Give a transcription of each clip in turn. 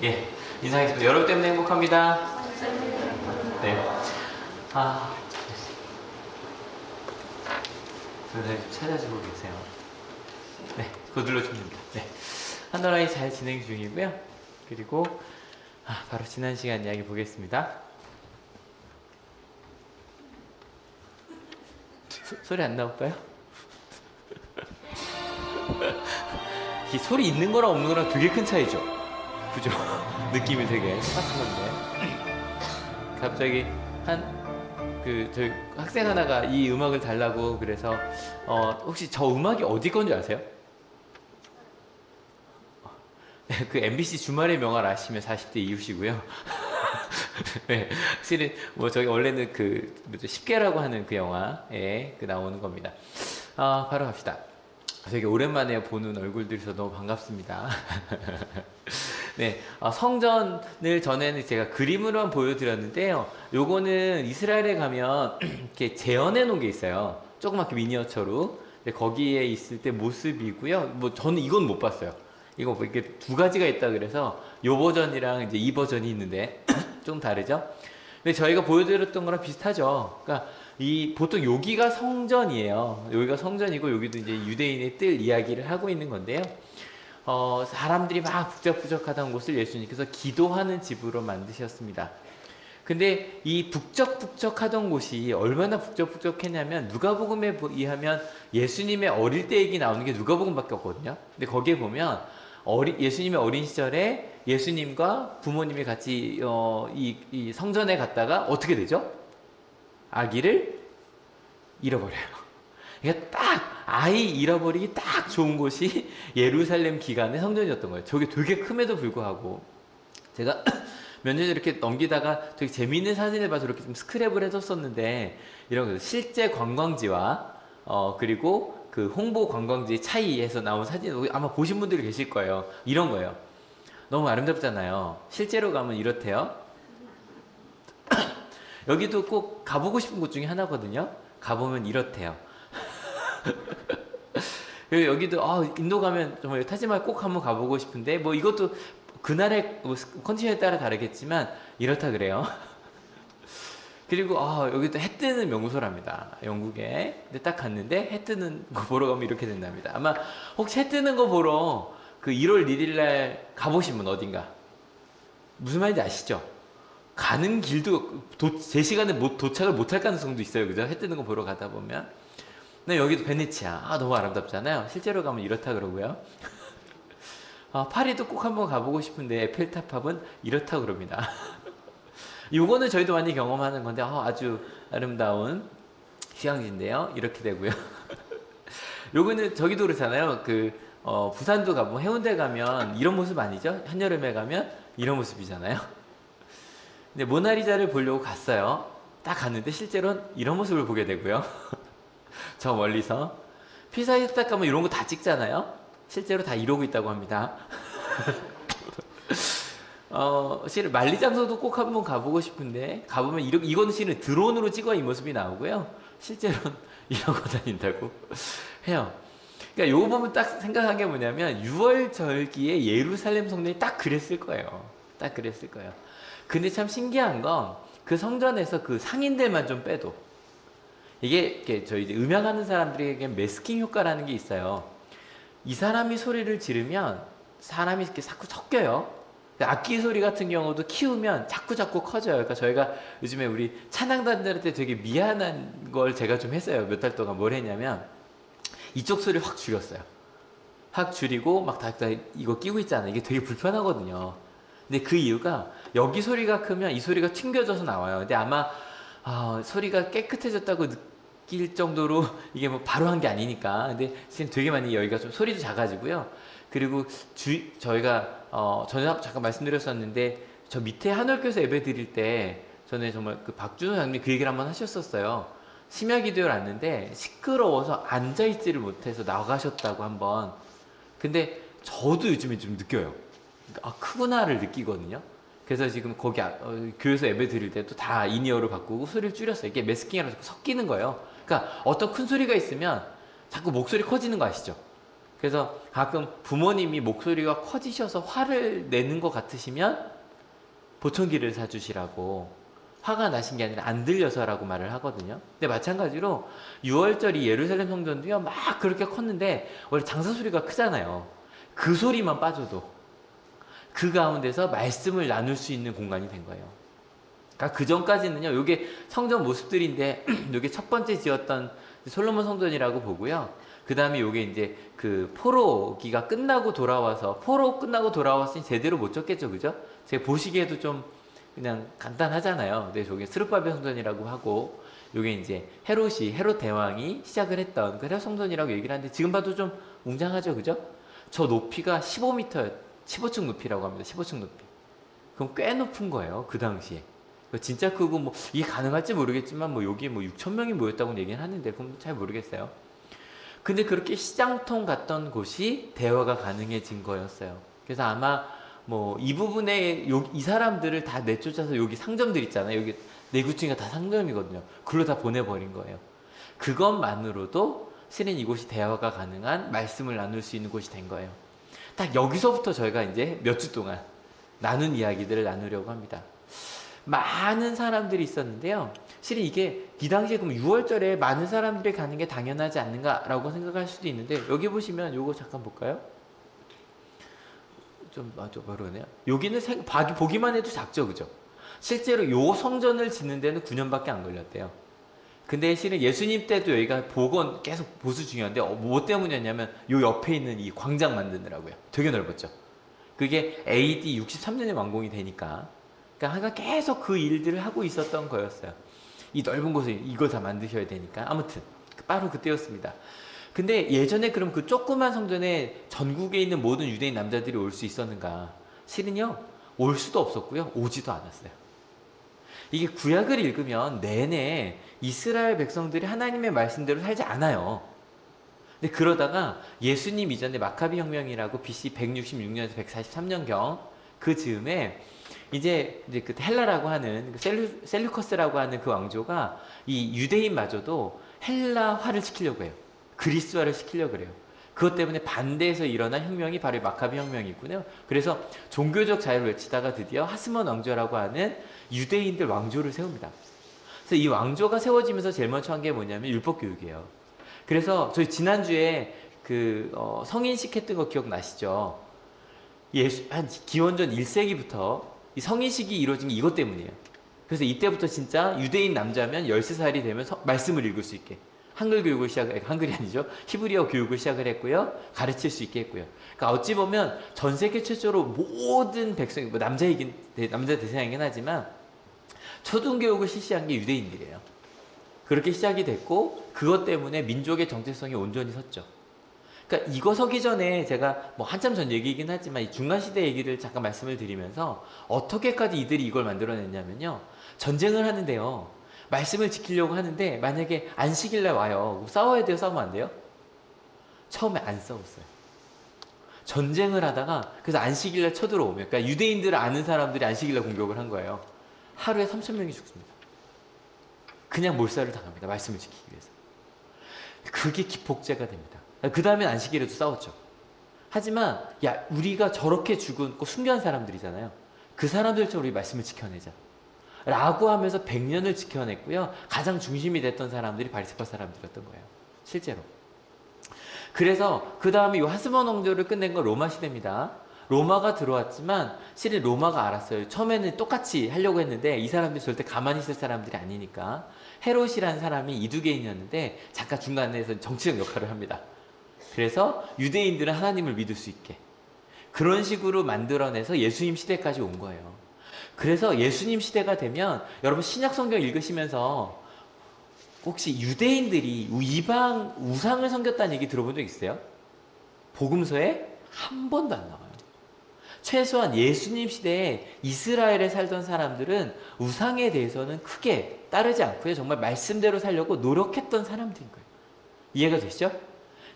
예, 인사하겠습니다. 여러분 때문에 행복합니다. 네. 아, 선생님 찾아주고 계세요. 네, 그거 눌러주면 됩니다. 네. 한나라이 잘 진행 중이고요. 그리고 바로 지난 시간 이야기 보겠습니다. 소리 안 나올까요? 이 소리 있는 거랑 없는 거랑 되게 큰 차이죠. 그죠? 느낌이 되게 똑같은 건데 갑자기 저희 학생 하나가 이 음악을 달라고 그래서 혹시 저 음악이 어디 건지 아세요? 그 MBC 주말의 명화를 아시면 40대 이후시고요. 네, 실은 뭐 저기 원래는 그 뭐죠 10개라고 하는 그 영화에 그 나오는 겁니다. 바로 갑시다. 되게 오랜만에 보는 얼굴들이서 너무 반갑습니다. 네, 성전을 전에는 제가 그림으로만 보여드렸는데요. 요거는 이스라엘에 가면 이렇게 재현해 놓은 게 있어요. 조그맣게 미니어처로. 근데 거기에 있을 때 모습이고요. 뭐 저는 이건 못 봤어요. 이거 뭐 이렇게 두 가지가 있다 그래서 요 버전이랑 이제 이 버전이 있는데 좀 다르죠? 근데 저희가 보여드렸던 거랑 비슷하죠. 그러니까 보통 여기가 성전이에요. 여기가 성전이고 여기도 이제 유대인의 뜰 이야기를 하고 있는 건데요. 사람들이 막 북적북적하던 곳을 예수님께서 기도하는 집으로 만드셨습니다. 근데 이 북적북적하던 곳이 얼마나 북적북적했냐면 누가복음에 의하면 예수님의 어릴 때 얘기 나오는 게 누가복음밖에 없거든요. 근데 거기에 보면 예수님의 어린 시절에 예수님과 부모님이 같이 이 성전에 갔다가 어떻게 되죠? 아기를 잃어버려요. 그러니까 딱 아이 잃어버리기 딱 좋은 곳이 예루살렘 기간의 성전이었던 거예요. 저게 되게 큼에도 불구하고 제가 몇 년 이렇게 넘기다가 되게 재미있는 사진을 봐서 이렇게 좀 스크랩을 해뒀었는데 이런 거 실제 관광지와 그리고 그 홍보 관광지의 차이에서 나온 사진 아마 보신 분들이 계실 거예요. 이런 거예요. 너무 아름답잖아요. 실제로 가면 이렇대요. 여기도 꼭 가보고 싶은 곳 중에 하나거든요. 가보면 이렇대요. 여기도 인도 가면 정말 타지마할 꼭 한번 가보고 싶은데 뭐 이것도 그날의 컨디션에 따라 다르겠지만 이렇다 그래요. 그리고 여기도 해 뜨는 명소랍니다. 영국에. 근데 딱 갔는데 해 뜨는 거 보러 가면 이렇게 된답니다. 아마 혹시 해 뜨는 거 보러 그 1월 1일 날 가보신 분 어딘가 무슨 말인지 아시죠? 가는 길도 제 시간에 도착을 못할 가능성도 있어요. 그죠? 해 뜨는 거 보러 가다 보면. 근데 여기도 베네치아. 너무 아름답잖아요. 실제로 가면 이렇다 그러고요. 파리도 꼭 한번 가보고 싶은데 에펠탑은 이렇다 그럽니다. 요거는 저희도 많이 경험하는 건데 아주 아름다운 휴양지인데요. 이렇게 되고요. 요거는 저기도 그렇잖아요. 부산도 가보면 해운대 가면 이런 모습 아니죠? 한여름에 가면 이런 모습이잖아요. 근데 모나리자를 보려고 갔어요. 딱 갔는데 실제로는 이런 모습을 보게 되고요. 저 멀리서 피사에 딱 가면 이런 거 다 찍잖아요. 실제로 다 이러고 있다고 합니다. 실은 만리장소도 꼭 한번 가보고 싶은데 가보면 이건 실은 드론으로 찍어 이 모습이 나오고요. 실제로는 이러고 다닌다고 해요. 그러니까 요거 보면 딱 생각한 게 뭐냐면 6월 절기에 예루살렘 성전이 딱 그랬을 거예요. 딱 그랬을 거예요. 근데 참 신기한 건 그 성전에서 그 상인들만 좀 빼도 이게 저희 이제 음향하는 사람들에게 매스킹 효과라는 게 있어요. 이 사람이 소리를 지르면 사람이 이렇게 자꾸 섞여요. 악기 소리 같은 경우도 키우면 자꾸 커져요. 그러니까 저희가 요즘에 우리 찬양단들한테 되게 미안한 걸 제가 좀 했어요. 몇 달 동안 뭘 했냐면 이쪽 소리를 확 줄였어요. 확 줄이고 막 다 이거 끼고 있잖아요. 이게 되게 불편하거든요. 근데 그 이유가 여기 소리가 크면 이 소리가 튕겨져서 나와요. 근데 아마 소리가 깨끗해졌다고 느낄 정도로 이게 뭐 바로 한 게 아니니까. 근데 지금 되게 많이 여기가 좀 소리도 작아지고요. 그리고 저희가 전에 잠깐 말씀드렸었는데 저 밑에 한올교에서 예배 드릴 때 전에 정말 그 박준호 장님이 그 얘기를 한번 하셨었어요. 심야 기도를 왔는데 시끄러워서 앉아있지를 못해서 나가셨다고 한번. 근데 저도 요즘에 좀 느껴요. 크구나를 느끼거든요. 그래서 지금 거기 교회에서 예배 드릴 때도 다 인이어로 바꾸고 소리를 줄였어요. 이게 매스킹이랑 자꾸 섞이는 거예요. 그러니까 어떤 큰 소리가 있으면 자꾸 목소리 커지는 거 아시죠? 그래서 가끔 부모님이 목소리가 커지셔서 화를 내는 것 같으시면 보청기를 사주시라고, 화가 나신 게 아니라 안 들려서라고 말을 하거든요. 근데 마찬가지로 6월절이 예루살렘 성전도요, 막 그렇게 컸는데 원래 장사 소리가 크잖아요. 그 소리만 빠져도 그 가운데서 말씀을 나눌 수 있는 공간이 된 거예요. 그러니까 그 전까지는요, 요게 성전 모습들인데 요게 첫 번째 지었던 솔로몬 성전이라고 보고요. 그 다음에 요게 이제 그 포로기가 끝나고 돌아와서, 포로 끝나고 돌아왔으니 제대로 못 졌겠죠, 그죠? 제가 보시기에도 좀 그냥 간단하잖아요. 근데 저게 스룹바벨 성전이라고 하고, 요게 이제 헤롯 대왕이 시작을 했던 그 헤롯 성전이라고 얘기를 하는데, 지금 봐도 좀 웅장하죠, 그죠? 저 높이가 15m, 15층 높이라고 합니다. 15층 높이. 그럼 꽤 높은 거예요, 그 당시에. 진짜 크고, 뭐 이게 가능할지 모르겠지만, 뭐 여기에 뭐 6천 명이 모였다고 얘기는 하는데, 그럼 잘 모르겠어요. 근데 그렇게 시장통 같던 곳이 대화가 가능해진 거였어요. 그래서 아마 뭐 이 부분에 이 사람들을 다 내쫓아서, 여기 상점들 있잖아요. 여기 4구층이가 다 상점이거든요. 그걸로 다 보내버린 거예요. 그것만으로도 실은 이곳이 대화가 가능한, 말씀을 나눌 수 있는 곳이 된 거예요. 딱 여기서부터 저희가 이제 몇 주 동안 나눈 이야기들을 나누려고 합니다. 많은 사람들이 있었는데요. 실은 이게 이 당시에 그럼 6월절에 많은 사람들이 가는 게 당연하지 않는가라고 생각할 수도 있는데, 여기 보시면 요거 잠깐 볼까요? 좀 모르네요. 여기는 보기만 해도 작죠, 그죠? 실제로 요 성전을 짓는 데는 9년밖에 안 걸렸대요. 근데 실은 예수님 때도 여기가 복원 계속 보수 중요한데, 뭐 때문이었냐면 요 옆에 있는 이 광장 만드느라고요. 되게 넓었죠. 그게 AD 63년에 완공이 되니까, 그러니까 항상 계속 그 일들을 하고 있었던 거였어요. 이 넓은 곳에 이걸 다 만드셔야 되니까. 아무튼 바로 그때였습니다. 근데 예전에 그럼 그 조그만 성전에 전국에 있는 모든 유대인 남자들이 올 수 있었는가? 실은요, 올 수도 없었고요, 오지도 않았어요. 이게 구약을 읽으면 내내 이스라엘 백성들이 하나님의 말씀대로 살지 않아요. 근데 그러다가 예수님 이전에 마카비 혁명이라고 BC 166년에서 143년경 그 즈음에 이제 그 헬라라고 하는 셀루커스라고 하는 그 왕조가 이 유대인마저도 헬라화를 시키려고 해요. 그리스화를 시키려고 그래요. 그것 때문에 반대해서 일어난 혁명이 바로 마카비 혁명이군요. 그래서 종교적 자유를 외치다가 드디어 하스몬 왕조라고 하는 유대인들 왕조를 세웁니다. 그래서 이 왕조가 세워지면서 제일 먼저 한 게 뭐냐면 율법 교육이에요. 그래서 저희 지난주에 그 성인식 했던 거 기억나시죠? 한 기원전 1세기부터 이 성인식이 이루어진 게 이것 때문이에요. 그래서 이때부터 진짜 유대인 남자면 13살이 되면 말씀을 읽을 수 있게 한글 교육을 한글이 아니죠. 히브리어 교육을 시작을 했고요. 가르칠 수 있게 했고요. 그러니까 어찌 보면 전 세계 최초로 모든 백성이, 뭐 남자 대상이긴 하지만 초등교육을 실시한 게 유대인들이에요. 그렇게 시작이 됐고, 그것 때문에 민족의 정체성이 온전히 섰죠. 그러니까 이거 서기 전에 제가 뭐 한참 전 얘기이긴 하지만 이 중간시대 얘기를 잠깐 말씀을 드리면서, 어떻게까지 이들이 이걸 만들어냈냐면요, 전쟁을 하는데요, 말씀을 지키려고 하는데 만약에 안식일날 와요. 싸워야 돼요? 싸우면 안 돼요? 처음에 안 싸웠어요. 전쟁을 하다가, 그래서 안식일날 쳐들어오면, 그러니까 유대인들을 아는 사람들이 안식일날 공격을 한 거예요. 하루에 3,000명이 죽습니다. 그냥 몰살을 당합니다. 말씀을 지키기 위해서. 그게 기폭제가 됩니다. 그 다음엔 안식일에도 싸웠죠. 하지만 야, 우리가 저렇게 죽은 숨겨한 사람들이잖아요. 그 사람들처럼 우리 말씀을 지켜내자 라고 하면서 100년을 지켜냈고요. 가장 중심이 됐던 사람들이 바리새파 사람들이었던 거예요. 실제로. 그래서 그 다음에 이 하스몬 왕조를 끝낸 건 로마 시대입니다. 로마가 들어왔지만 실은 로마가 알았어요. 처음에는 똑같이 하려고 했는데 이 사람들이 절대 가만히 있을 사람들이 아니니까 헤롯이라는 사람이 이두개인이었는데 잠깐 중간에서 정치적 역할을 합니다. 그래서 유대인들은 하나님을 믿을 수 있게 그런 식으로 만들어내서 예수님 시대까지 온 거예요. 그래서 예수님 시대가 되면 여러분 신약 성경 읽으시면서 혹시 유대인들이 이방 우상을 섬겼다는 얘기 들어본 적 있어요? 복음서에 한 번도 안 나와요. 최소한 예수님 시대에 이스라엘에 살던 사람들은 우상에 대해서는 크게 따르지 않고요. 정말 말씀대로 살려고 노력했던 사람들인 거예요. 이해가 되시죠?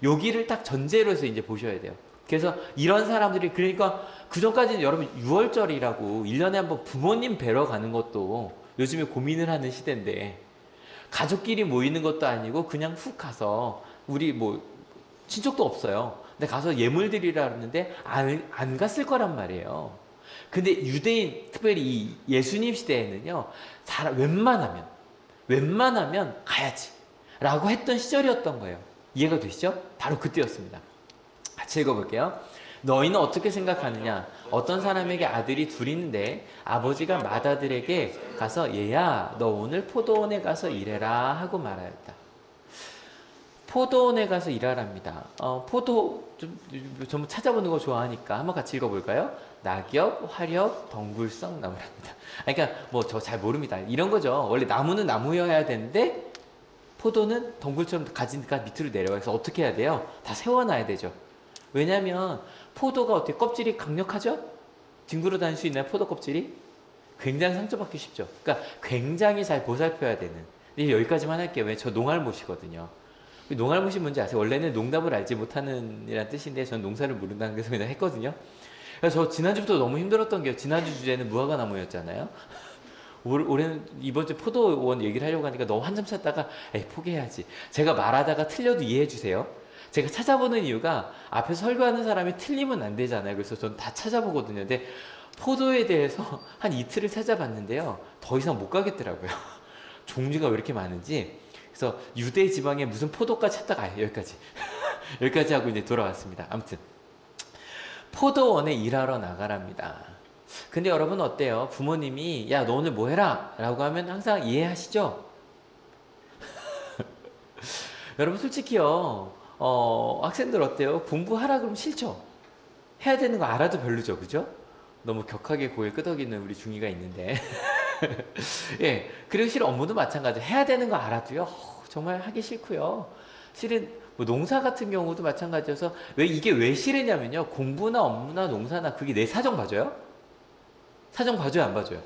여기를 딱 전제로 해서 이제 보셔야 돼요. 그래서 이런 사람들이, 그러니까 그전까지는 여러분 6월절이라고 1년에 한 번 부모님 뵈러 가는 것도 요즘에 고민을 하는 시대인데, 가족끼리 모이는 것도 아니고 그냥 훅 가서, 우리 뭐 친척도 없어요. 근데 가서 예물 드리라 그러는데 안 갔을 거란 말이에요. 근데 유대인, 특별히 이 예수님 시대에는요, 웬만하면 가야지. 라고 했던 시절이었던 거예요. 이해가 되시죠? 바로 그때였습니다. 같이 읽어볼게요. 너희는 어떻게 생각하느냐? 어떤 사람에게 아들이 둘 있는데 아버지가 맏아들에게 가서 얘야, 너 오늘 포도원에 가서 일해라 하고 말하였다. 포도원에 가서 일하랍니다. 포도 좀 찾아보는 거 좋아하니까 한번 같이 읽어볼까요? 낙엽, 화렵, 덩굴성 나무랍니다. 그러니까 뭐 저 잘 모릅니다. 이런 거죠. 원래 나무는 나무여야 되는데 포도는 덩굴처럼 가지니까 밑으로 내려가서 어떻게 해야 돼요? 다 세워놔야 되죠. 왜냐하면 포도가 어떻게 껍질이 강력하죠? 뒹굴어 다닐 수 있나요? 포도 껍질이? 굉장히 상처받기 쉽죠. 그러니까 굉장히 잘 보살펴야 되는. 근데 여기까지만 할게요. 왜? 저 농알못이거든요. 농알못이 뭔지 아세요? 원래는 농담을 알지 못하는 이란 뜻인데 저는 농사를 모른다는 데서 그냥 했거든요. 그래서 저 지난주부터 너무 힘들었던 게 지난주 주제는 무화과나무였잖아요. 올해는 이번 주 포도원 얘기를 하려고 하니까 너무 한참 찾다가 에이 포기해야지. 제가 말하다가 틀려도 이해해 주세요. 제가 찾아보는 이유가 앞에서 설교하는 사람이 틀리면 안 되잖아요. 그래서 저는 다 찾아보거든요. 근데 포도에 대해서 한 이틀을 찾아봤는데요. 더 이상 못 가겠더라고요. 종류가 왜 이렇게 많은지. 그래서 유대 지방에 무슨 포도가 찾다가 여기까지. 여기까지 하고 이제 돌아왔습니다. 아무튼 포도원에 일하러 나가랍니다. 근데 여러분 어때요? 부모님이 야 너 오늘 뭐 해라 라고 하면 항상 이해하시죠? 여러분 솔직히요 학생들 어때요? 공부하라 그러면 싫죠? 해야 되는 거 알아도 별로죠, 그죠? 너무 격하게 고개 끄덕이는 우리 중이가 있는데 예, 그리고 실은 업무도 마찬가지. 해야 되는 거 알아도요 정말 하기 싫고요. 실은 뭐 농사 같은 경우도 마찬가지여서 이게 왜 싫으냐면요, 공부나 업무나 농사나 그게 내 사정 봐줘요? 사정 봐줘요, 안 봐줘요?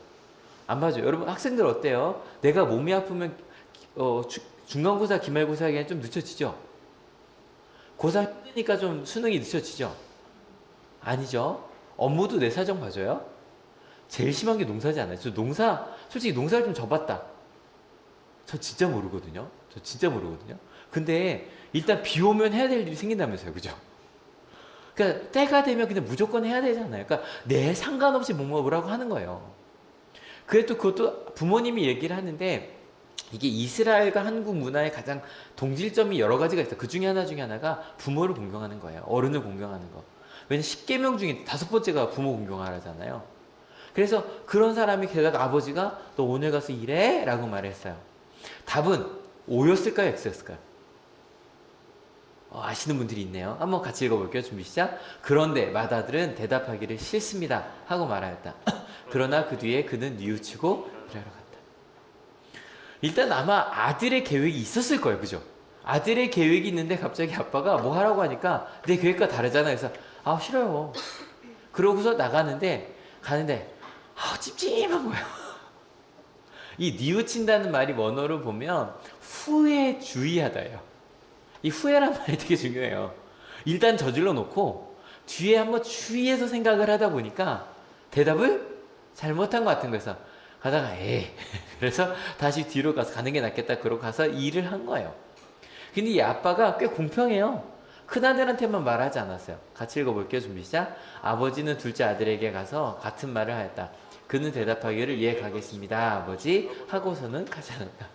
안 봐줘요. 여러분 학생들 어때요? 내가 몸이 아프면 중간고사, 기말고사 하기엔 좀 늦춰지죠? 고3 힘드니까 좀 수능이 늦춰지죠? 아니죠. 업무도 내 사정 봐줘요? 제일 심한 게 농사지 않아요? 솔직히 농사를 좀 져봤다. 저 진짜 모르거든요. 근데 일단 비 오면 해야 될 일이 생긴다면서요. 그죠? 그러니까 때가 되면 그냥 무조건 해야 되잖아요. 그러니까 내 상관없이 못 먹으라고 하는 거예요. 그래도 그것도 부모님이 얘기를 하는데 이게 이스라엘과 한국 문화의 가장 동질점이 여러 가지가 있어요. 그 중에 하나가 부모를 공경하는 거예요. 어른을 공경하는 거. 왜냐면 10계명 중에 5번째가 부모 공경하라잖아요. 그래서 그런 사람이 게다가 아버지가 너 오늘 가서 일해? 라고 말했어요. 답은 O였을까요? X였을까요? 아시는 분들이 있네요. 한번 같이 읽어볼게요. 준비 시작. 그런데 맏아들은 대답하기를 싫습니다 하고 말하였다. 그러나 그 뒤에 그는 뉘우치고 일하러 갔다. 일단 아마 아들의 계획이 있었을 거예요. 그죠? 아들의 계획이 있는데 갑자기 아빠가 뭐 하라고 하니까 내 계획과 다르잖아. 그래서 싫어요. 그러고서 가는데 찝찝한 거예요. 이 뉘우친다는 말이 원어로 보면 후회주의하다예요. 이 후회란 말이 되게 중요해요. 일단 저질러 놓고 뒤에 한번 주의해서 생각을 하다 보니까 대답을 잘못한 것 같은 거에서 가다가 그래서 다시 뒤로 가는 게 낫겠다 그러고 가서 일을 한 거예요. 근데 이 아빠가 꽤 공평해요. 큰아들한테만 말하지 않았어요. 같이 읽어볼게요. 준비 시작. 아버지는 둘째 아들에게 가서 같은 말을 하였다. 그는 대답하기를 예 가겠습니다 아버지 하고서는 가지 않았다.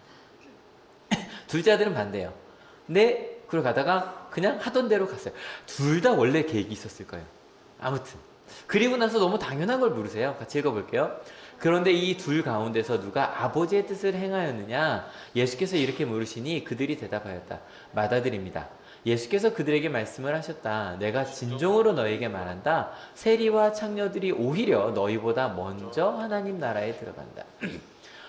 둘째 아들은 반대예요. 네, 그러고 가다가 그냥 하던 대로 갔어요. 둘 다 원래 계획이 있었을 거예요. 아무튼 그리고 나서 너무 당연한 걸 물으세요. 같이 읽어볼게요. 그런데 이 둘 가운데서 누가 아버지의 뜻을 행하였느냐? 예수께서 이렇게 물으시니 그들이 대답하였다. 맏아들입니다. 예수께서 그들에게 말씀을 하셨다. 내가 진정으로 너에게 말한다. 세리와 창녀들이 오히려 너희보다 먼저 하나님 나라에 들어간다.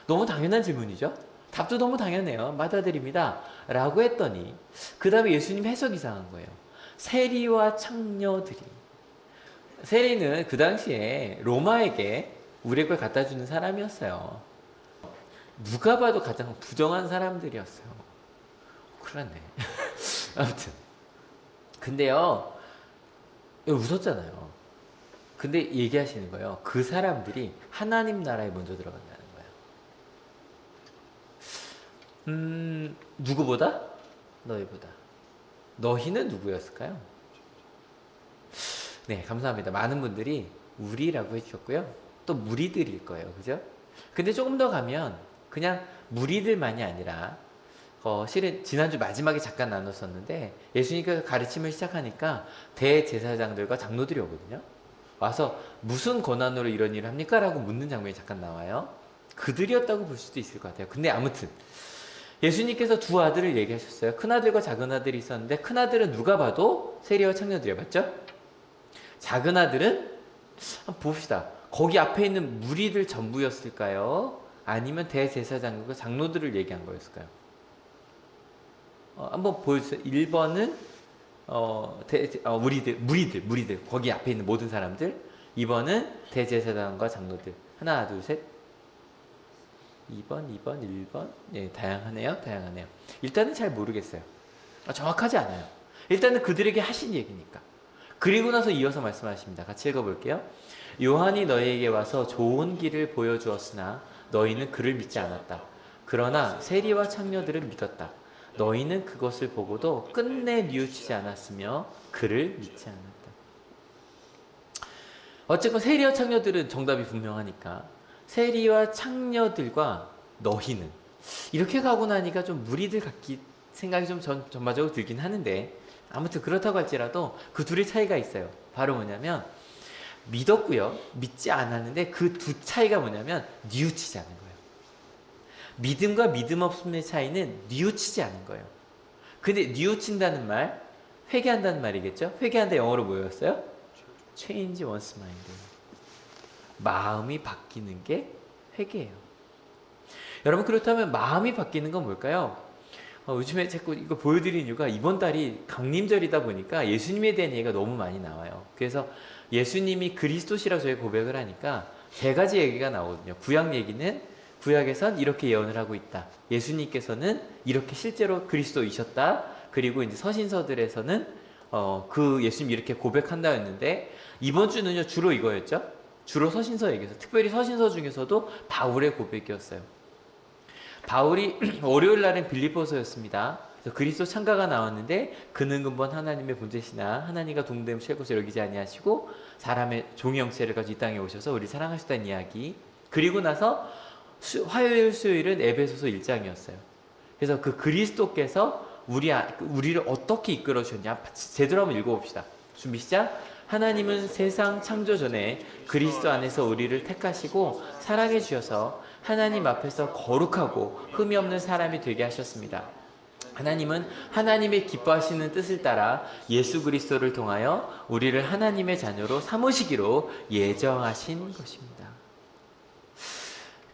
너무 당연한 질문이죠? 답도 너무 당연해요. 맏아들입니다. 라고 했더니 그 다음에 예수님 해석이 이상한 거예요. 세리와 창녀들이. 세리는 그 당시에 로마에게 우리의 걸 갖다 주는 사람이었어요. 누가 봐도 가장 부정한 사람들이었어요. 큰일 났네. 아무튼 근데요 웃었잖아요. 근데 얘기하시는 거예요. 그 사람들이 하나님 나라에 먼저 들어간다는 거예요. 누구보다? 너희보다. 너희는 누구였을까요? 네, 감사합니다. 많은 분들이 우리라고 해주셨고요. 또 무리들일 거예요. 그죠? 근데 조금 더 가면 그냥 무리들만이 아니라 실은 지난주 마지막에 잠깐 나눴었는데 예수님께서 가르침을 시작하니까 대제사장들과 장로들이 오거든요. 와서 무슨 권한으로 이런 일을 합니까? 라고 묻는 장면이 잠깐 나와요. 그들이었다고 볼 수도 있을 것 같아요. 근데 아무튼 예수님께서 두 아들을 얘기하셨어요. 큰아들과 작은아들이 있었는데 큰아들은 누가 봐도 세리와 청년들이에요. 맞죠? 작은아들은 한번 봅시다. 거기 앞에 있는 무리들 전부였을까요? 아니면 대제사장과 장로들을 얘기한 거였을까요? 한번 보여주세요. 1번은 무리들 거기 앞에 있는 모든 사람들. 2번은 대제사장과 장로들. 하나 둘 셋. 2번 1번. 네, 다양하네요. 일단은 잘 모르겠어요. 정확하지 않아요. 일단은 그들에게 하신 얘기니까. 그리고 나서 이어서 말씀하십니다. 같이 읽어볼게요. 요한이 너희에게 와서 좋은 길을 보여주었으나 너희는 그를 믿지 않았다. 그러나 세리와 창녀들은 믿었다. 너희는 그것을 보고도 끝내 뉘우치지 않았으며 그를 믿지 않았다. 어쨌건 세리와 창녀들은 정답이 분명하니까 세리와 창녀들과 너희는 이렇게 가고 나니까 좀 무리들 같기 생각이 좀 전반적으로 들긴 하는데 아무튼 그렇다고 할지라도 그 둘의 차이가 있어요. 바로 뭐냐면 믿었고요. 믿지 않았는데 그 두 차이가 뭐냐면 뉘우치지 않은 거예요. 믿음과 믿음 없음의 차이는 뉘우치지 않은 거예요. 근데 뉘우친다는 말, 회개한다는 말이겠죠? 회개한다 영어로 뭐였어요? Change one's mind. 마음이 바뀌는 게 회개예요. 여러분 그렇다면 마음이 바뀌는 건 뭘까요? 요즘에 자꾸 이거 보여드리는 이유가 이번 달이 강림절이다 보니까 예수님에 대한 얘기가 너무 많이 나와요. 그래서 예수님이 그리스도시라고 저희 고백을 하니까 세 가지 얘기가 나오거든요. 구약 얘기는 구약에선 이렇게 예언을 하고 있다. 예수님께서는 이렇게 실제로 그리스도이셨다. 그리고 이제 서신서들에서는 그 예수님 이렇게 고백한다 했는데 이번 주는요 주로 이거였죠. 주로 서신서 얘기해서 특별히 서신서 중에서도 바울의 고백이었어요. 바울이 월요일 날은 빌립보서였습니다. 그래서 그리스도 창가가 나왔는데 그는 근본 하나님의 본체시나 하나님과 동됨 쉴곳을 여기지 아니하시고 사람의 종의 형체를 가지고 이 땅에 오셔서 우리 사랑하셨다는 이야기. 그리고 나서 화요일 수요일은 에베소서 1장이었어요. 그래서 그 그리스도께서 우리를 어떻게 이끌어 주셨냐 제대로 한번 읽어봅시다. 준비 시작. 하나님은 세상 창조 전에 그리스도 안에서 우리를 택하시고 사랑해 주셔서 하나님 앞에서 거룩하고 흠이 없는 사람이 되게 하셨습니다. 하나님은 하나님의 기뻐하시는 뜻을 따라 예수 그리스도를 통하여 우리를 하나님의 자녀로 삼으시기로 예정하신 것입니다.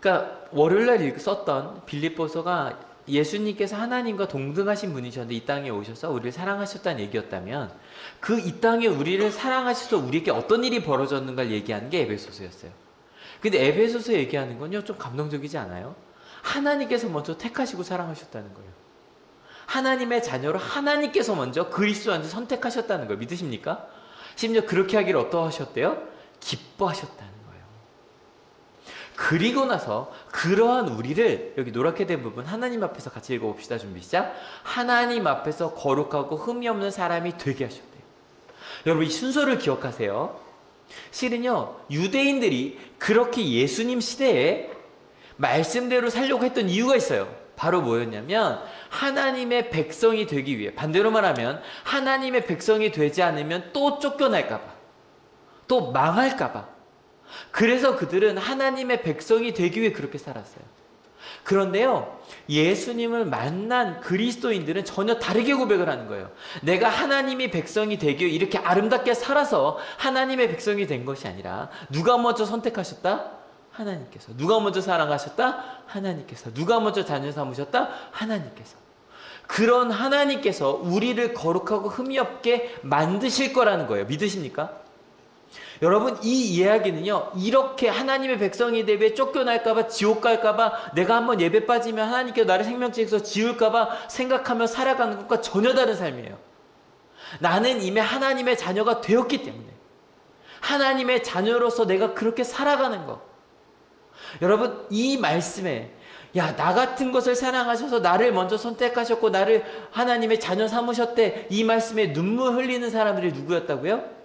그러니까 월요일날 썼던 빌립보서가 예수님께서 하나님과 동등하신 분이셨는데 이 땅에 오셔서 우리를 사랑하셨다는 얘기였다면 그 이 땅에 우리를 사랑하셔서 우리에게 어떤 일이 벌어졌는가를 얘기하는 게 에베소서였어요. 근데 에베소서 얘기하는 건요 좀 감동적이지 않아요? 하나님께서 먼저 택하시고 사랑하셨다는 거예요. 하나님의 자녀로 하나님께서 먼저 그리스도 안에서 선택하셨다는 걸 믿으십니까? 심지어 그렇게 하기를 어떠하셨대요? 기뻐하셨다는 거예요. 그리고 나서 그러한 우리를 여기 노랗게 된 부분 하나님 앞에서 같이 읽어봅시다. 준비 시작. 하나님 앞에서 거룩하고 흠이 없는 사람이 되게 하셨대요. 여러분 이 순서를 기억하세요. 실은요 유대인들이 그렇게 예수님 시대에 말씀대로 살려고 했던 이유가 있어요. 바로 뭐였냐면 하나님의 백성이 되기 위해, 반대로 말하면 하나님의 백성이 되지 않으면 또 쫓겨날까 봐, 또 망할까 봐. 그래서 그들은 하나님의 백성이 되기 위해 그렇게 살았어요. 그런데요 예수님을 만난 그리스도인들은 전혀 다르게 고백을 하는 거예요. 내가 하나님이 백성이 되기 위해 이렇게 아름답게 살아서 하나님의 백성이 된 것이 아니라 누가 먼저 선택하셨다? 하나님께서. 누가 먼저 사랑하셨다? 하나님께서. 누가 먼저 자녀 삼으셨다? 하나님께서. 그런 하나님께서 우리를 거룩하고 흠이 없게 만드실 거라는 거예요. 믿으십니까? 여러분 이 이야기는요 이렇게 하나님의 백성이 되기에 쫓겨날까봐 지옥 갈까봐 내가 한번 예배 빠지면 하나님께서 나를 생명책에서 지울까봐 생각하며 살아가는 것과 전혀 다른 삶이에요. 나는 이미 하나님의 자녀가 되었기 때문에 하나님의 자녀로서 내가 그렇게 살아가는 것. 여러분 이 말씀에 야, 나 같은 것을 사랑하셔서 나를 먼저 선택하셨고 나를 하나님의 자녀 삼으셨대. 이 말씀에 눈물 흘리는 사람들이 누구였다고요?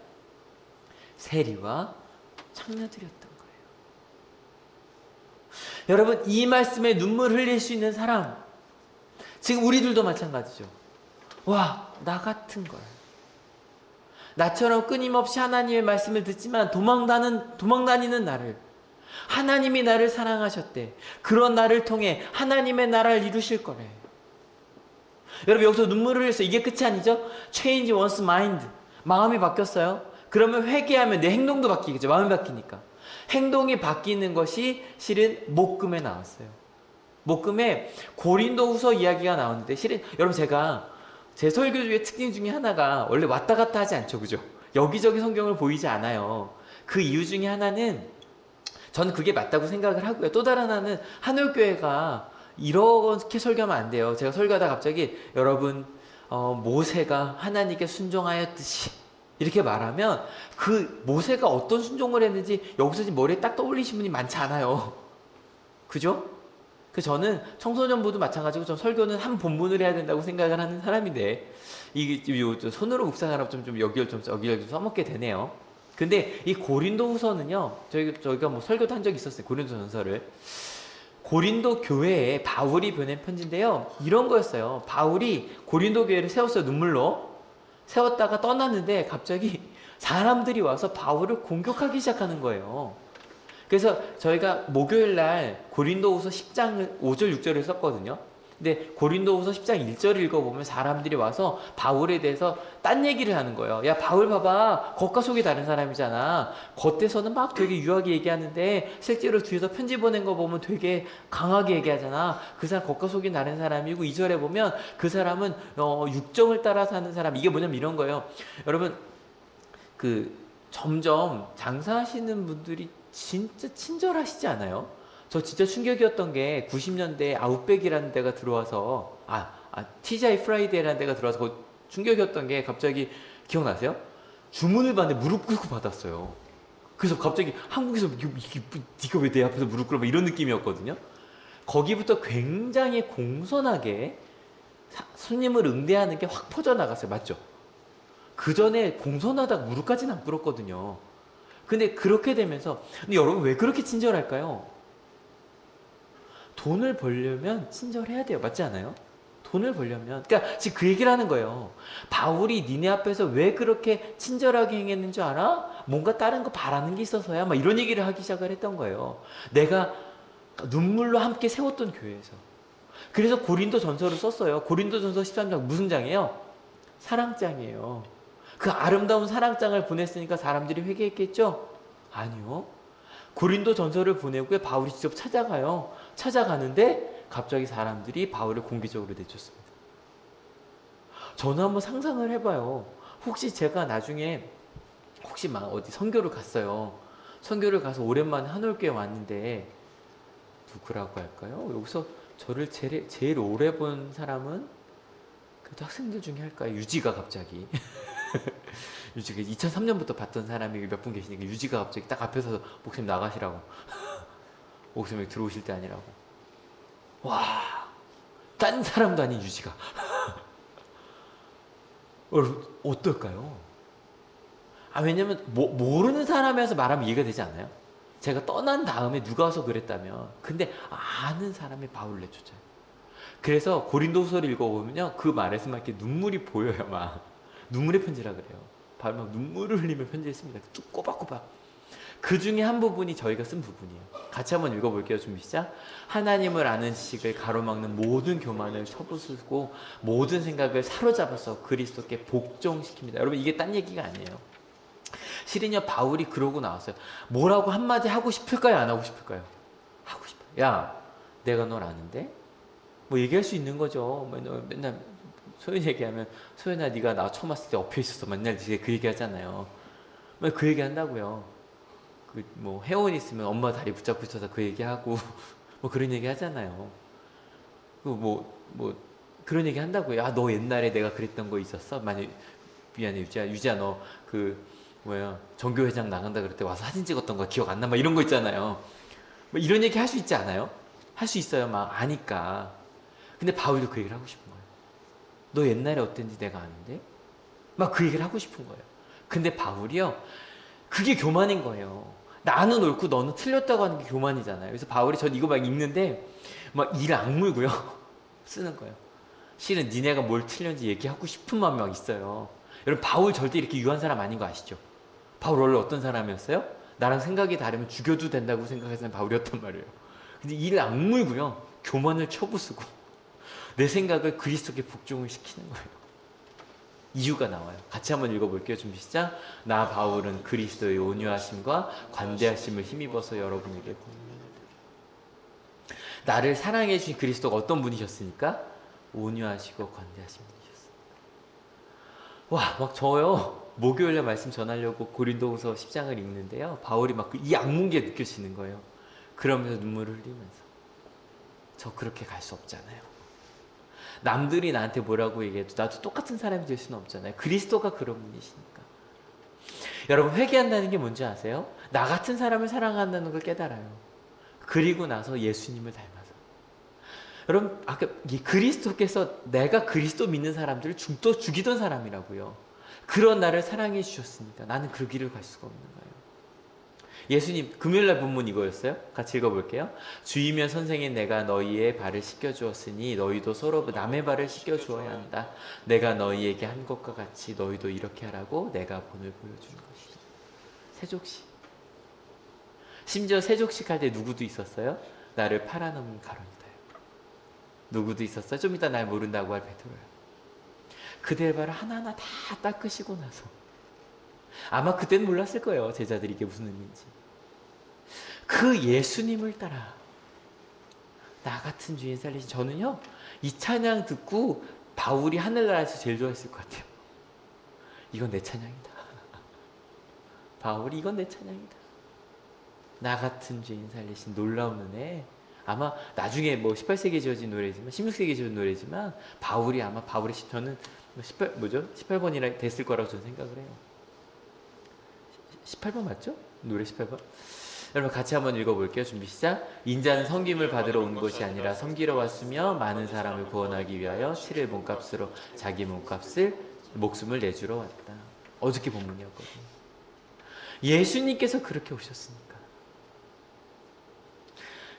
세리와 창녀들이었던 거예요. 여러분, 이 말씀에 눈물 흘릴 수 있는 사람, 지금 우리들도 마찬가지죠. 와, 나 같은 걸. 나처럼 끊임없이 하나님의 말씀을 듣지만 도망다니는 나를, 하나님이 나를 사랑하셨대. 그런 나를 통해 하나님의 나라를 이루실 거래. 여러분, 여기서 눈물을 흘려서 이게 끝이 아니죠? Change one's mind. 마음이 바뀌었어요. 그러면 회개하면 내 행동도 바뀌겠죠. 마음이 바뀌니까. 행동이 바뀌는 것이 실은 목금에 나왔어요. 목금에 고린도후서 이야기가 나오는데, 실은 여러분, 제가 제 설교의 특징 중에 하나가 원래 왔다 갔다 하지 않죠. 그죠? 여기저기 성경을 보이지 않아요. 그 이유 중에 하나는 저는 그게 맞다고 생각을 하고요. 또 다른 하나는 한올교회가 이렇게 설교하면 안 돼요. 제가 설교하다 갑자기 여러분 모세가 하나님께 순종하였듯이 이렇게 말하면 그 모세가 어떤 순종을 했는지 여기서 지금 머리에 딱 떠올리신 분이 많지 않아요. 그죠? 그래서 저는 청소년부도 마찬가지고 전 설교는 한 본문을 해야 된다고 생각을 하는 사람인데 이게 손으로 묵상하라고 좀 여기를 좀 써먹게 되네요. 근데 이 고린도후서는요, 저희가 뭐 설교도 한 적이 있었어요. 고린도전서를. 고린도 교회에 바울이 보낸 편지인데요. 이런 거였어요. 바울이 고린도 교회를 세웠어요. 눈물로. 세웠다가 떠났는데 갑자기 사람들이 와서 바울을 공격하기 시작하는 거예요. 그래서 저희가 목요일 날 고린도후서 10장 5절 6절을 썼거든요. 근데 고린도후서 10장 1절을 읽어보면 사람들이 와서 바울에 대해서 딴 얘기를 하는 거예요. 야, 바울 봐봐. 겉과 속이 다른 사람이잖아. 겉에서는 막 되게 유하게 얘기하는데 실제로 뒤에서 편지 보낸 거 보면 되게 강하게 얘기하잖아. 그 사람 겉과 속이 다른 사람이고 2절에 보면 그 사람은 육정을 따라 사는 사람. 이게 뭐냐면 이런 거예요. 여러분, 점점 장사하시는 분들이 진짜 친절하시지 않아요? 저 진짜 충격이었던 게 90년대에 아웃백이라는 데가 들어와서 TGI 프라이데이라는 데가 들어와서 그 충격이었던 게 갑자기 기억나세요? 주문을 받는데 무릎 꿇고 받았어요. 그래서 갑자기 한국에서 네가 왜 내 앞에서 무릎 꿇어? 이런 느낌이었거든요. 거기부터 굉장히 공손하게 손님을 응대하는 게 확 퍼져나갔어요. 맞죠? 그 전에 공손하다가 무릎까지는 안 꿇었거든요. 근데 그렇게 되면서 근데 여러분 왜 그렇게 친절할까요? 돈을 벌려면 친절해야 돼요. 맞지 않아요? 돈을 벌려면. 그러니까 지금 그 얘기를 하는 거예요. 바울이 니네 앞에서 왜 그렇게 친절하게 행했는 줄 알아? 뭔가 다른 거 바라는 게 있어서야. 막 이런 얘기를 하기 시작을 했던 거예요. 내가 눈물로 함께 세웠던 교회에서. 그래서 고린도 전서를 썼어요. 고린도 전서 13장 무슨 장이에요? 사랑장이에요. 그 아름다운 사랑장을 보냈으니까 사람들이 회개했겠죠? 아니요. 고린도 전서를 보내고 바울이 직접 찾아가요. 찾아가는데 갑자기 사람들이 바울을 공개적으로 내쫓습니다. 저는 한번 상상을 해봐요. 혹시 제가 나중에 막 어디 선교를 갔어요. 선교를 가서 오랜만에 한올교에 왔는데 누구라고 할까요? 여기서 저를 제일 오래 본 사람은 그래도 학생들 중에 할까요? 유지가 갑자기 유지가 2003년부터 봤던 사람이 몇 분 계시니까 유지가 갑자기 딱 앞에 서서 목사님 나가시라고 목사님 들어오실 때 아니라고. 와, 딴 사람도 아닌 유지가 어떨까요? 왜냐면 모르는 사람이어서 말하면 이해가 되지 않아요? 제가 떠난 다음에 누가 와서 그랬다면. 근데 아는 사람이 바울을 내쫓아요. 그래서 고린도후서를 읽어보면요, 그 말에서 막 이렇게 눈물이 보여요. 막 눈물의 편지라 그래요. 바울 막 눈물을 흘리며 편지했습니다. 쭉 꼬박꼬박. 그 중에 한 부분이 저희가 쓴 부분이에요. 같이 한번 읽어볼게요. 준비 시작. 하나님을 아는 지식을 가로막는 모든 교만을 쳐부수고 모든 생각을 사로잡아서 그리스도께 복종시킵니다. 여러분, 이게 딴 얘기가 아니에요. 실은요, 바울이 그러고 나왔어요. 뭐라고 한마디 하고 싶을까요? 안 하고 싶을까요? 하고 싶어요. 야, 내가 널 아는데? 뭐 얘기할 수 있는 거죠. 맨날 소연 얘기하면, 소연아, 네가 나 처음 왔을 때 엎여 있었어. 맨날 그 얘기 하잖아요. 그 얘기 한다고요. 뭐 회원 있으면 엄마 다리 붙잡고 있어서 그 얘기하고 뭐 그런 얘기 하잖아요. 그런 얘기 한다고요. 너 옛날에 내가 그랬던 거 있었어? 미안해 유지야 너 전교회장 나간다 그럴 때 와서 사진 찍었던 거 기억 안 나? 막 이런 거 있잖아요. 뭐 이런 얘기 할 수 있지 않아요? 할 수 있어요. 막 아니까. 근데 바울도 그 얘기를 하고 싶은 거예요. 너 옛날에 어땠는지 내가 아는데? 막 그 얘기를 하고 싶은 거예요. 근데 바울이요, 그게 교만인 거예요. 나는 옳고 너는 틀렸다고 하는 게 교만이잖아요. 그래서 바울이 전 이거 막 읽는데 막 이를 악물고요. 쓰는 거예요. 실은 니네가 뭘 틀렸는지 얘기하고 싶은 마음이 막 있어요. 여러분 바울 절대 이렇게 유한 사람 아닌 거 아시죠? 바울 원래 어떤 사람이었어요? 나랑 생각이 다르면 죽여도 된다고 생각했던 바울이었단 말이에요. 근데 이를 악물고요. 교만을 쳐부수고 내 생각을 그리스도께 복종을 시키는 거예요. 이유가 나와요. 같이 한번 읽어볼게요. 준비 시작. 나 바울은 그리스도의 온유하심과 관대하심을 힘입어서 여러분에게 공유합니다. 나를 사랑해 주신 그리스도가 어떤 분이셨습니까? 온유하시고 관대하신 분이셨어요. 와, 막 저요. 목요일에 말씀 전하려고 고린도후서 10장을 읽는데요. 바울이 막 이 악문게 느껴지는 거예요. 그러면서 눈물을 흘리면서 저 그렇게 갈 수 없잖아요. 남들이 나한테 뭐라고 얘기해도 나도 똑같은 사람이 될 수는 없잖아요. 그리스도가 그런 분이시니까. 여러분 회개한다는 게 뭔지 아세요? 나 같은 사람을 사랑한다는 걸 깨달아요. 그리고 나서 예수님을 닮아서. 여러분 아까 그리스도께서 내가 그리스도 믿는 사람들을 죽이던 사람이라고요. 그런 나를 사랑해 주셨으니까 나는 그 길을 갈 수가 없는 거예요. 예수님 금요일날 본문 이거였어요. 같이 읽어볼게요. 주이며 선생인 내가 너희의 발을 씻겨주었으니 너희도 서로 남의 발을 씻겨주어야 한다. 내가 너희에게 한 것과 같이 너희도 이렇게 하라고 내가 본을 보여주는 것이다. 세족식. 심지어 세족식 할 때 누구도 있었어요? 나를 팔아넘은 가론이다. 누구도 있었어요? 좀 이따 날 모른다고 할 베드로요. 그들의 발을 하나하나 다 닦으시고 나서 아마 그때는 몰랐을 거예요. 제자들이 이게 무슨 의미인지. 그 예수님을 따라 나 같은 주인 살리신 저는요. 이 찬양 듣고 바울이 하늘나라에서 제일 좋아했을 것 같아요. 이건 내 찬양이다. 바울이 이건 내 찬양이다. 나 같은 죄인 살리신 놀라운 은혜. 아마 나중에 뭐 18세기에 지어진 노래지만 16세기에 지어진 노래지만 바울의 저는 18번이라 됐을 거라고 저는 생각을 해요. 18번 맞죠? 노래 18번? 여러분 같이 한번 읽어볼게요. 준비 시작. 인자는 섬김을 받으러 온 것이 아니라 섬기러 왔으며 많은 사람을 구원하기 위하여 치를 몸값으로 자기 목숨을 내주러 왔다. 어저께 본문이었거든요. 예수님께서 그렇게 오셨으니까.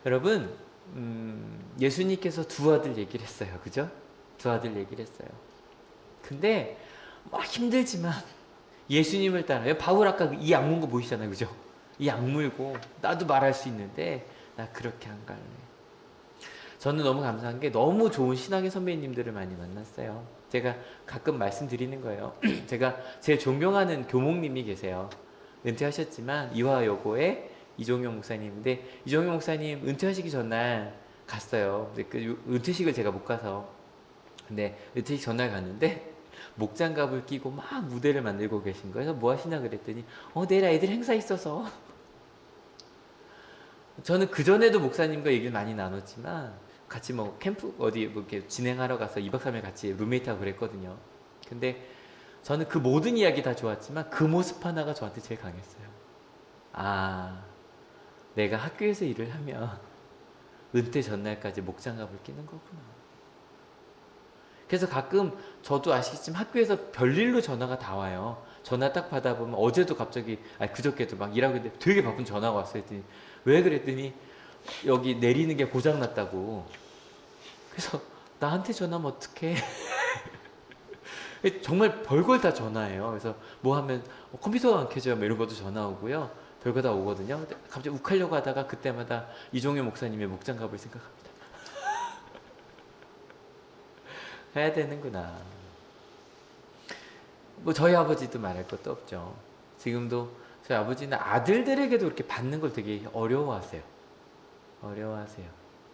여러분 예수님께서 두 아들 얘기를 했어요. 그죠? 두 아들 얘기를 했어요. 근데 막 힘들지만 예수님을 따라요. 바울 아까 이 악문 거 보이시잖아요. 그죠? 이 악물고 나도 말할 수 있는데 나 그렇게 안 갈래. 저는 너무 감사한 게 너무 좋은 신앙의 선배님들을 많이 만났어요. 제가 가끔 말씀드리는 거예요. 제가 제일 존경하는 교목님이 계세요. 은퇴하셨지만 이화여고의 이종용 목사님인데 이종용 목사님 은퇴하시기 전날 갔어요. 근데 그 은퇴식을 제가 못 가서 근데 은퇴식 전날 갔는데 목장갑을 끼고 막 무대를 만들고 계신 거예요. 뭐 하시냐 그랬더니 내일 애들 행사 있어서 저는 그전에도 목사님과 얘기를 많이 나눴지만 같이 뭐 캠프 어디 뭐 이렇게 진행하러 가서 2박 3일 같이 룸메이트하고 그랬거든요. 근데 저는 그 모든 이야기 다 좋았지만 그 모습 하나가 저한테 제일 강했어요. 아, 내가 학교에서 일을 하면 은퇴 전날까지 목장갑을 끼는 거구나. 그래서 가끔 저도 아시겠지만 학교에서 별일로 전화가 다 와요. 전화 딱 받아보면 어제도 갑자기 그저께도 막 일하고 있는데 되게 바쁜 전화가 왔어요. 했더니 왜 그랬더니 여기 내리는 게 고장났다고. 그래서 나한테 전화하면 어떡해. 정말 별걸 다 전화해요. 그래서 뭐 하면 컴퓨터가 안 켜져요. 뭐 이런 것도 전화 오고요. 별거 다 오거든요. 근데 갑자기 욱하려고 하다가 그때마다 이종효 목사님의 목장갑을 생각합니다. 해야 되는구나. 뭐 저희 아버지도 말할 것도 없죠. 지금도 저희 아버지는 아들들에게도 이렇게 받는 걸 되게 어려워하세요.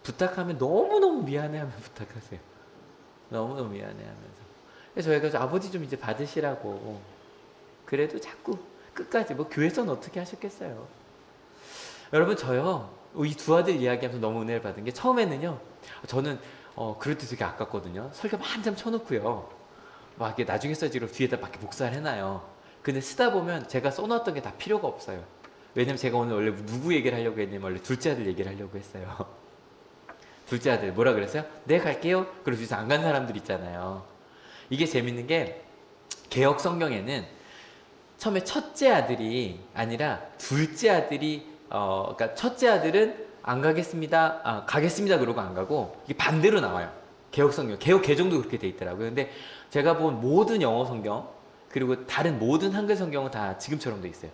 부탁하면 너무너무 미안해하면 부탁하세요. 너무너무 미안해하면서. 그래서 저희가 아버지 좀 이제 받으시라고. 그래도 자꾸 끝까지 뭐 교회에서는 어떻게 하셨겠어요. 여러분 저요. 이 두 아들 이야기하면서 너무 은혜를 받은 게 처음에는요. 저는 그럴 때 되게 아깝거든요. 설교 한참 쳐놓고요. 막 이렇게 나중에 써지로 뒤에다 막 복사를 해놔요. 근데 쓰다 보면 제가 써놨던 게 다 필요가 없어요. 왜냐면 제가 오늘 원래 누구 얘기를 하려고 했냐면 원래 둘째 아들 얘기를 하려고 했어요. 둘째 아들 뭐라 그랬어요? 네 갈게요. 그래서 뒤에서 안 간 사람들 있잖아요. 이게 재밌는 게 개혁 성경에는 처음에 첫째 아들이 아니라 둘째 아들이 그러니까 첫째 아들은 안 가겠습니다. 가겠습니다. 그러고 안 가고 이게 반대로 나와요. 개혁 성경, 개혁 개정도 그렇게 돼 있더라고요. 근데 제가 본 모든 영어 성경 그리고 다른 모든 한글 성경은 다 지금처럼 돼 있어요.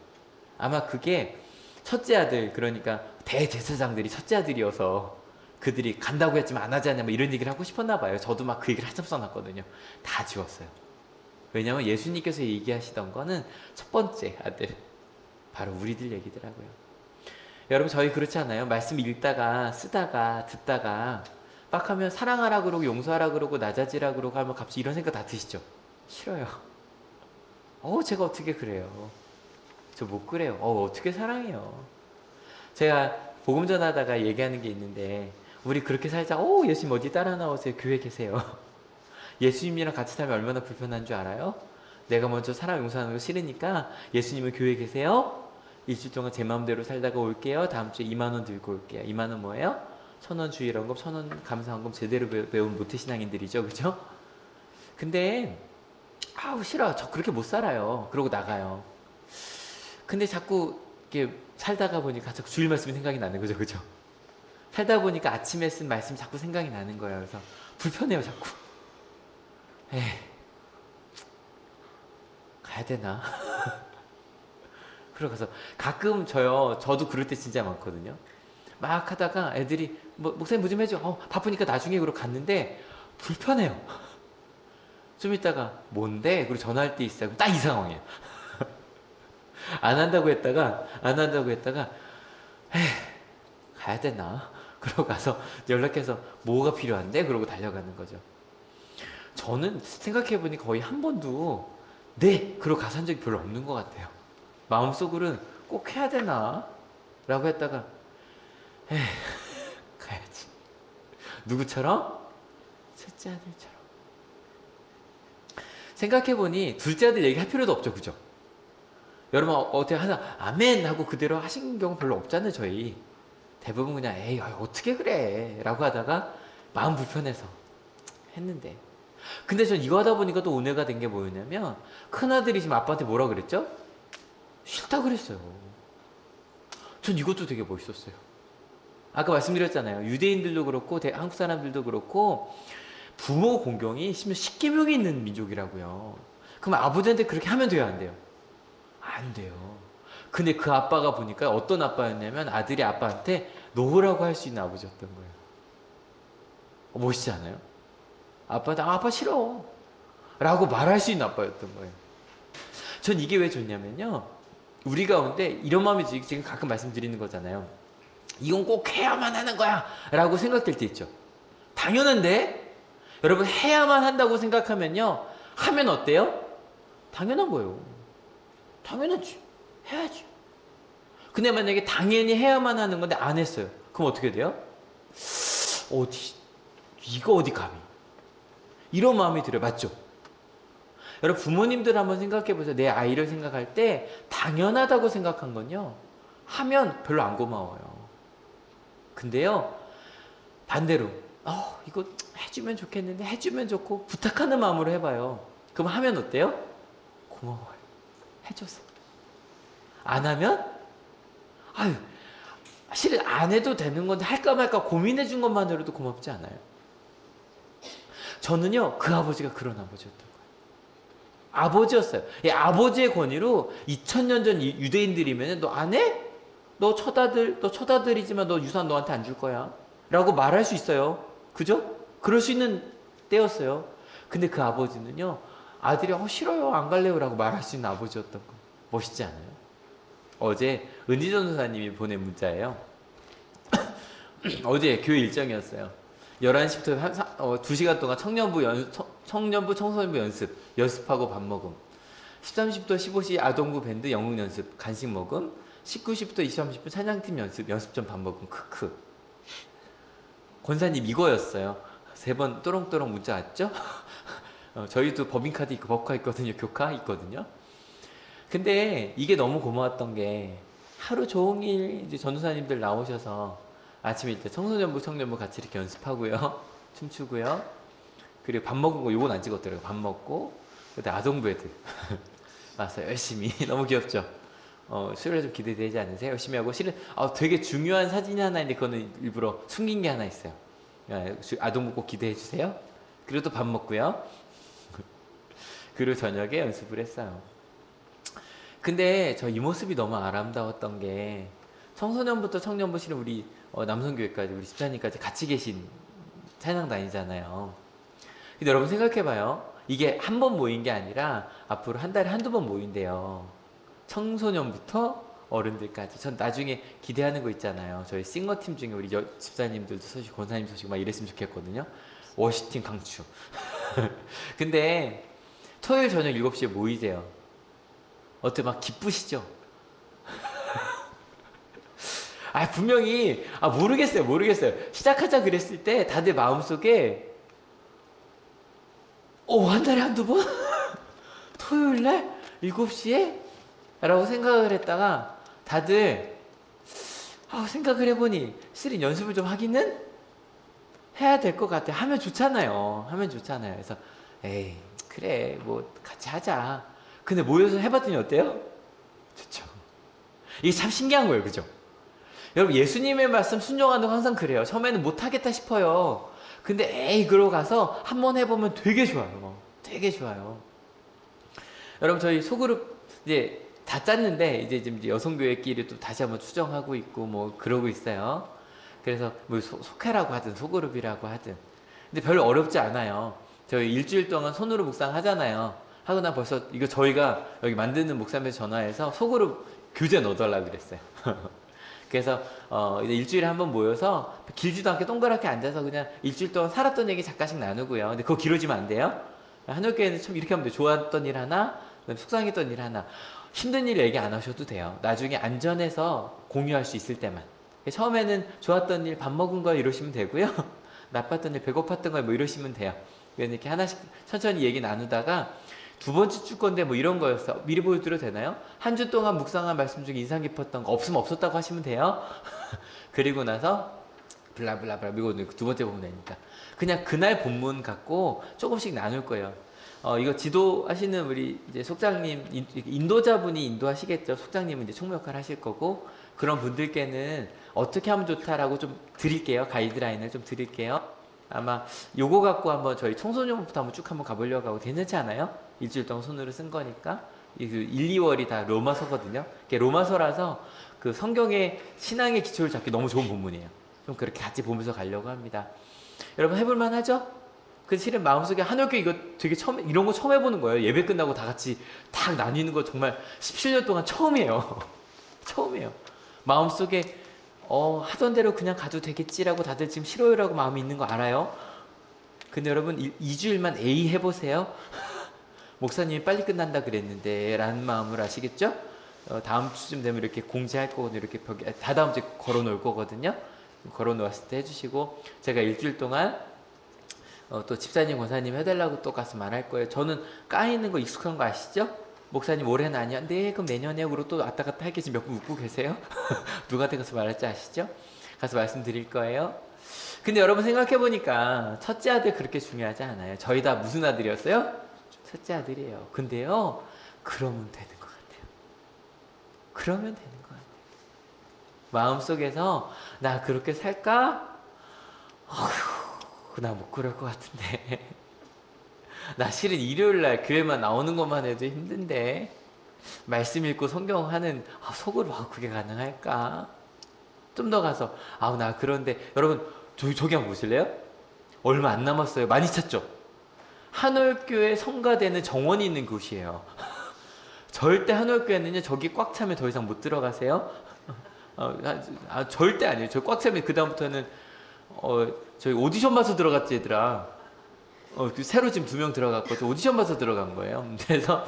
아마 그게 첫째 아들 그러니까 대제사장들이 첫째 아들이어서 그들이 간다고 했지만 안 하지 않냐 뭐 이런 얘기를 하고 싶었나 봐요. 저도 막 그 얘기를 한참 써놨거든요. 다 지웠어요. 왜냐면 예수님께서 얘기하시던 거는 첫 번째 아들 바로 우리들 얘기더라고요. 여러분 저희 그렇지 않아요? 말씀 읽다가 쓰다가 듣다가 막 하면 사랑하라 그러고 용서하라 그러고 낮아지라 그러고 하면 갑자기 이런 생각 다 드시죠? 싫어요. 제가 어떻게 그래요? 저 못 그래요. 어떻게 사랑해요? 제가 복음 전하다가 얘기하는 게 있는데 우리 그렇게 살자. 예수님 어디 따라 나오세요? 교회 계세요. 예수님이랑 같이 살면 얼마나 불편한 줄 알아요? 내가 먼저 사랑 용서하는 거 싫으니까 예수님은 교회 계세요? 일주일 동안 제 마음대로 살다가 올게요. 다음 주에 2만 원 들고 올게요. 2만 원 뭐예요? 1,000원 주일원금, 1,000원 감사원금 제대로 배운 모태신앙인들이죠. 그죠? 근데 싫어. 저 그렇게 못 살아요. 그러고 나가요. 근데 자꾸 이렇게 살다가 보니까 자꾸 주일 말씀이 생각이 나는 거죠. 그죠? 살다 보니까 아침에 쓴 말씀이 자꾸 생각이 나는 거예요. 그래서 불편해요. 자꾸. 가야 되나? 그러고서 가끔 저도 그럴 때 진짜 많거든요. 막 하다가 애들이 목사님 뭐 좀 해줘. 바쁘니까 나중에 그러고 갔는데 불편해요. 좀 있다가 뭔데? 그리고 전화할 때 있어요. 딱 이 상황이에요. 안 한다고 했다가 가야 되나? 그러고 가서 연락해서 뭐가 필요한데? 그러고 달려가는 거죠. 저는 생각해보니 거의 한 번도 네! 그러고 가서 한 적이 별로 없는 것 같아요. 마음속으로는 꼭 해야 되나? 라고 했다가 가야지. 누구처럼? 첫째 아들처럼. 생각해보니 둘째 아들 얘기할 필요도 없죠. 그죠? 여러분 어떻게 하나 아멘 하고 그대로 하신 경우 별로 없잖아요. 저희 대부분 그냥 어떻게 그래 라고 하다가 마음 불편해서 했는데 근데 전 이거 하다 보니까 또 은혜가 된 게 뭐였냐면 큰아들이 지금 아빠한테 뭐라 그랬죠? 싫다 그랬어요. 전 이것도 되게 멋있었어요. 아까 말씀드렸잖아요. 유대인들도 그렇고 한국 사람들도 그렇고 부모 공경이 심지어 십계명이 있는 민족이라고요. 그럼 아버지한테 그렇게 하면 돼요, 안 돼요? 안 돼요. 근데 그 아빠가 보니까 어떤 아빠였냐면 아들이 아빠한테 놓으라고 할 수 있는 아버지였던 거예요. 멋있지 않아요? 아빠한테 아빠 싫어 라고 말할 수 있는 아빠였던 거예요. 전 이게 왜 좋냐면요, 우리 가운데 이런 마음이 지금 가끔 말씀드리는 거잖아요. 이건 꼭 해야만 하는 거야 라고 생각될 때 있죠. 당연한데 여러분 해야만 한다고 생각하면요, 하면 어때요? 당연한 거예요. 당연하지. 해야지. 근데 만약에 당연히 해야만 하는 건데 안 했어요. 그럼 어떻게 돼요? 이거 어디 감히. 이런 마음이 들어요. 맞죠? 여러분 부모님들 한번 생각해 보세요. 내 아이를 생각할 때 당연하다고 생각한 건요, 하면 별로 안 고마워요. 근데요, 반대로 이거 해주면 좋겠는데 해주면 좋고 부탁하는 마음으로 해봐요. 그럼 하면 어때요? 고마워요. 해줘서. 안 하면 실은 안 해도 되는 건데 할까 말까 고민해 준 것만으로도 고맙지 않아요? 저는요 그 아버지가 그런 아버지였던 거예요. 아버지였어요. 아버지의 권위로 2000년 전 유대인들이면 너 안 해? 너 첫아들이지만 너 유산 너한테 안 줄 거야 라고 말할 수 있어요. 그죠? 그럴 수 있는 때였어요. 근데 그 아버지는요, 아들이 싫어요 안 갈래요 라고 말할 수 있는 아버지였던 거예요. 멋있지 않아요? 어제 은지 전도사님이 보낸 문자예요. 어제 교회 일정이었어요. 11시부터 2시간 동안 청년부 청소년부 연습하고 밥 먹음. 13시부터 15시 아동부 밴드 영웅 연습 간식 먹음. 19시부터 30분 찬양팀 연습 전 밥 먹음. 크크. 권사님 이거였어요. 3번 또롱또롱 문자 왔죠? 저희도 법인카드 있고 법카 있거든요. 교카 있거든요. 근데 이게 너무 고마웠던 게 하루 종일 이제 전도사님들 나오셔서 아침에 이제 청소년부 청년부 같이 이렇게 연습하고요. 춤추고요. 그리고 밥 먹은 거 요건 안 찍었더라고요. 밥 먹고 그때 아동부 애들 와서 열심히 너무 귀엽죠? 수요일에 좀 기대되지 않으세요? 열심히 하고 실은 되게 중요한 사진이 하나 있는데 그거는 일부러 숨긴 게 하나 있어요. 아동부 꼭 기대해 주세요. 그리고 또 밥 먹고요. 그리고 저녁에 연습을 했어요. 근데 저 이 모습이 너무 아름다웠던 게 청소년부터 청년부 실은 우리 남성교회까지 우리 집사님까지 같이 계신 찬양 다니잖아요. 근데 여러분 생각해봐요. 이게 한 번 모인 게 아니라 앞으로 한 달에 한두 번 모인대요. 청소년부터 어른들까지. 전 나중에 기대하는 거 있잖아요. 저희 싱어팀 중에 우리 집사님들도 서시고 권사님 서시고 막 이랬으면 좋겠거든요. 워시팀 강추. 근데 토요일 저녁 7시에 모이세요. 어때 막 기쁘시죠? 분명히 모르겠어요. 시작하자 그랬을 때 다들 마음속에 한 달에 한두 번? 토요일날 7시에? 라고 생각을 했다가 다들 생각을 해보니 실은 연습을 좀 하기는 해야 될 것 같아. 하면 좋잖아요. 그래서 에이 그래 뭐 같이 하자. 근데 모여서 해봤더니 어때요? 좋죠. 이게 참 신기한 거예요. 그죠? 여러분 예수님의 말씀 순종하는 거 항상 그래요. 처음에는 못하겠다 싶어요. 근데 에이 그러고 가서 한번 해보면 되게 좋아요. 되게 좋아요. 여러분 저희 소그룹 이제 다 짰는데 이제 지금 여성교회끼리 또 다시 한번 추정하고 있고 뭐 그러고 있어요. 그래서 뭐 속회라고 하든 소그룹이라고 하든 근데 별로 어렵지 않아요. 저희 일주일 동안 손으로 묵상하잖아요. 하고 나 벌써 이거 저희가 여기 만드는 목사님에서 전화해서 소그룹 교재 넣어달라 그랬어요. 그래서 이제 일주일에 한번 모여서 길지도 않게 동그랗게 앉아서 그냥 일주일 동안 살았던 얘기 잠깐씩 나누고요. 근데 그거 길어지면 안 돼요. 한올교회는 참 이렇게 하면 돼요. 좋았던 일 하나, 속상했던 일 하나. 힘든 일 얘기 안 하셔도 돼요. 나중에 안전해서 공유할 수 있을 때만. 처음에는 좋았던 일 밥 먹은 거 이러시면 되고요. 나빴던 일 배고팠던 거 뭐 이러시면 돼요. 이렇게 하나씩 천천히 얘기 나누다가 두 번째 주 건데 뭐 이런 거였어. 미리 보여드려도 되나요? 한 주 동안 묵상한 말씀 중에 인상 깊었던 거 없으면 없었다고 하시면 돼요. 그리고 나서 블라블라블라 이거 두 번째 보면 되니까 그냥 그날 본문 갖고 조금씩 나눌 거예요. 이거 지도하시는 우리 이제 속장님 인도자분이 인도하시겠죠. 속장님은 이제 총무 역할 하실 거고 그런 분들께는 어떻게 하면 좋다라고 좀 드릴게요. 가이드라인을 좀 드릴게요. 아마 요거 갖고 한번 저희 청소년부터 한번 쭉 한번 가보려고 하고 괜찮지 않아요? 일주일 동안 손으로 쓴 거니까 1, 2월이 다 로마서거든요. 로마서라서 그 성경의 신앙의 기초를 잡기 너무 좋은 본문이에요. 좀 그렇게 같이 보면서 가려고 합니다. 여러분 해볼만 하죠? 그 실은 마음속에 한올교 이거 되게 이런 거 처음 해보는 거예요. 예배 끝나고 다 같이 탁 나뉘는 거 정말 17년 동안 처음이에요. 처음이에요. 마음속에 하던 대로 그냥 가도 되겠지라고 다들 지금 싫어요라고 마음이 있는 거 알아요? 근데 여러분 2주일만 A 해보세요. 목사님이 빨리 끝난다 그랬는데 라는 마음을 아시겠죠? 다음 주쯤 되면 이렇게 공지할 거거든요. 이렇게 벽에 다다음 주에 걸어놓을 거거든요. 걸어놓았을 때 해주시고 제가 일주일 동안 또 집사님 권사님 해달라고 또 가서 말할 거예요. 저는 까이는 거 익숙한 거 아시죠? 목사님 올해는 아니야. 네 그럼 내년에 그리고 또 왔다 갔다 할게 지금 몇 분 웃고 계세요? 누구한테 가서 말할지 아시죠? 가서 말씀드릴 거예요. 근데 여러분 생각해보니까 첫째 아들 그렇게 중요하지 않아요. 저희 다 무슨 아들이었어요? 첫째 아들이에요. 근데요 그러면 되는 것 같아요. 그러면 되는 것 같아요. 마음속에서 나 그렇게 살까? 나 못 그럴 것 같은데 나 실은 일요일날 교회만 나오는 것만 해도 힘든데 말씀 읽고 성경 하는 속으로 그게 가능할까? 좀 더 가서 나 그런데 여러분 저기 한번 보실래요? 얼마 안 남았어요. 많이 찾죠? 한올교회 성가대는 정원이 있는 곳이에요. 절대 한올교회는요 저기 꽉 차면 더 이상 못 들어가세요. 절대 아니에요. 저 꽉 차면 그 다음부터는 저희 오디션 봐서 들어갔지 얘들아. 새로 지금 2명 들어갔고 저 오디션 봐서 들어간 거예요. 그래서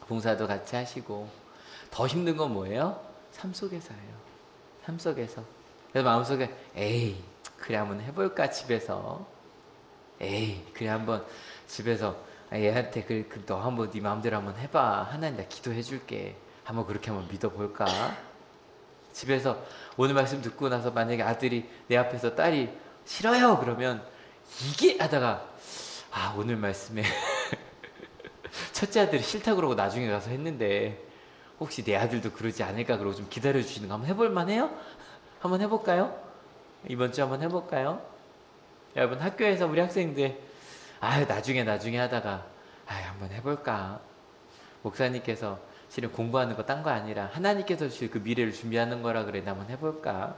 봉사도 같이 하시고 더 힘든 건 뭐예요? 삶 속에서예요. 삶 속에서. 그래서 마음속에 에이 그래 한번 해볼까 집에서. 에이 그래 한번 집에서 얘한테 너 한번 네 마음대로 한번 해봐. 하나님 나 기도해 줄게. 한번 그렇게 한번 믿어볼까? 집에서 오늘 말씀 듣고 나서 만약에 아들이 내 앞에서 딸이 싫어요 그러면 이게 하다가 오늘 말씀에 첫째 아들이 싫다 그러고 나중에 가서 했는데 혹시 내 아들도 그러지 않을까 그러고 좀 기다려주시는 거 한번 해볼 만해요? 한번 해볼까요? 이번 주 한번 해볼까요? 여러분 학교에서 우리 학생들 나중에 하다가 한번 해볼까? 목사님께서 실은 공부하는 거 딴 거 아니라 하나님께서 주실 그 미래를 준비하는 거라 그래 한번 해볼까?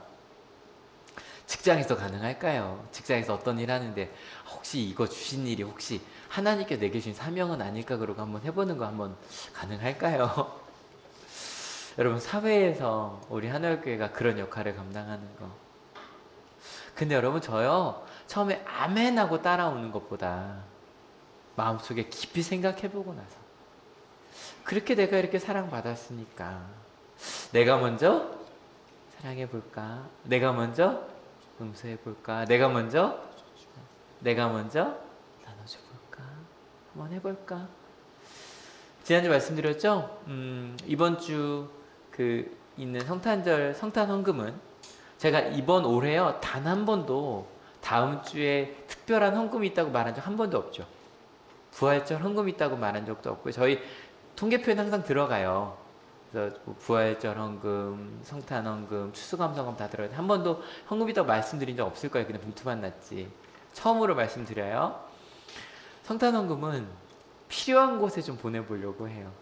직장에서 가능할까요? 직장에서 어떤 일 하는데 혹시 이거 주신 일이 혹시 하나님께 내게 주신 사명은 아닐까 그러고 한번 해보는 거 한번 가능할까요? 여러분 사회에서 우리 하늘교회가 그런 역할을 감당하는 거. 근데 여러분 저요 처음에 아멘 하고 따라오는 것보다 마음속에 깊이 생각해보고 나서 그렇게 내가 이렇게 사랑받았으니까 내가 먼저 사랑해볼까? 내가 먼저 용서해볼까? 내가 먼저 나눠줘볼까? 한번 해볼까? 지난주 말씀드렸죠? 이번 주 있는 성탄 헌금은 제가 이번 올해요 단 한 번도 다음 주에 특별한 헌금이 있다고 말한 적 한 번도 없죠. 부활절 헌금이 있다고 말한 적도 없고요. 저희 통계표에는 항상 들어가요. 그래서 부활절 헌금, 성탄 헌금, 추수감사헌금 다 들어가요. 한 번도 헌금이 있다고 말씀드린 적 없을 거예요. 그냥 봉투만 났지. 처음으로 말씀드려요. 성탄 헌금은 필요한 곳에 좀 보내보려고 해요.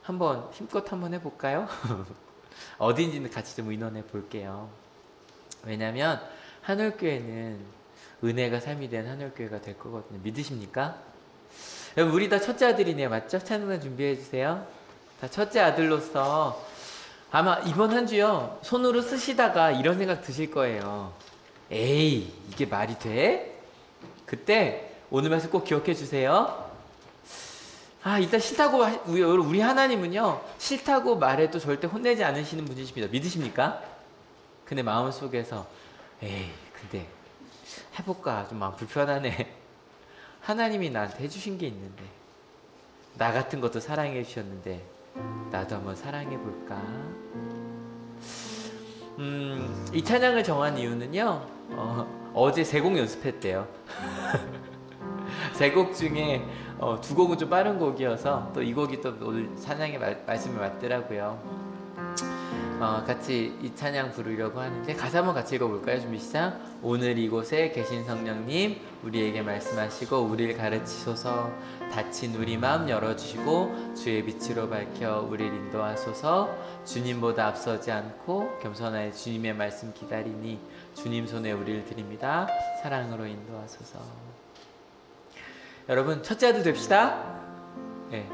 한번 힘껏 한번 해볼까요? 어딘지는 같이 좀 의논해 볼게요. 왜냐면 한올교회는 은혜가 삶이 된 한올교회가 될 거거든요. 믿으십니까? 여러분 우리 다 첫째 아들이네요. 맞죠? 찬양단 준비해 주세요. 다 첫째 아들로서 아마 이번 한 주요 손으로 쓰시다가 이런 생각 드실 거예요. 에이 이게 말이 돼? 그때 오늘 말씀 꼭 기억해 주세요. 일단 싫다고 우리 하나님은요 싫다고 말해도 절대 혼내지 않으시는 분이십니다. 믿으십니까? 근데 마음속에서 에이 근데 해볼까 좀 마음 불편하네. 하나님이 나한테 해주신 게 있는데 나 같은 것도 사랑해 주셨는데 나도 한번 사랑해 볼까? 이 찬양을 정한 이유는요 어제 세 곡 연습했대요. 세 곡 중에 두 곡은 좀 빠른 곡이어서 또 이 곡이 또 오늘 찬양의 말씀에 맞더라고요. 같이 이 찬양 부르려고 하는데 가사 한번 같이 읽어볼까요? 준비 시작. 오늘 이곳에 계신 성령님 우리에게 말씀하시고 우리를 가르치소서. 닫힌 우리 마음 열어주시고 주의 빛으로 밝혀 우리를 인도하소서. 주님보다 앞서지 않고 겸손하여 주님의 말씀 기다리니 주님 손에 우리를 드립니다. 사랑으로 인도하소서. 여러분 첫째 아들 됩시다. 네.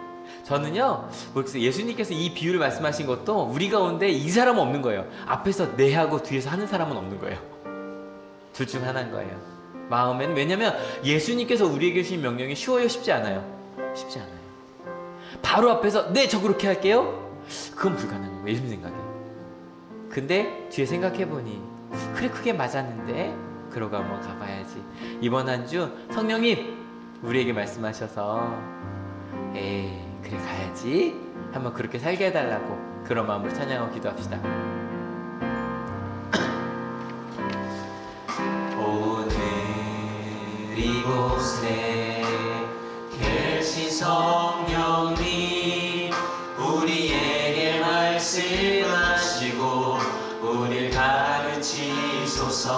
저는요 예수님께서 이 비유를 말씀하신 것도 우리 가운데 이 사람은 없는 거예요. 앞에서 네 하고 뒤에서 하는 사람은 없는 거예요. 둘 중 하나인 거예요. 마음에는. 왜냐면 예수님께서 우리에게 주신 명령이 쉬워요 쉽지 않아요? 쉽지 않아요. 바로 앞에서 네 저 그렇게 할게요? 그건 불가능한 거예요. 예수님 생각에. 근데 뒤에 생각해보니 그래 그게 맞았는데 그러고 한번 가봐야지. 이번 한 주 성령님 우리에게 말씀하셔서 에이 그래 가야지 한번 그렇게 살게 해달라고 그런 마음으로 찬양하고 기도합시다. 오늘 이곳에 계신 성령님 우리에게 말씀하시고 우릴 가르치소서.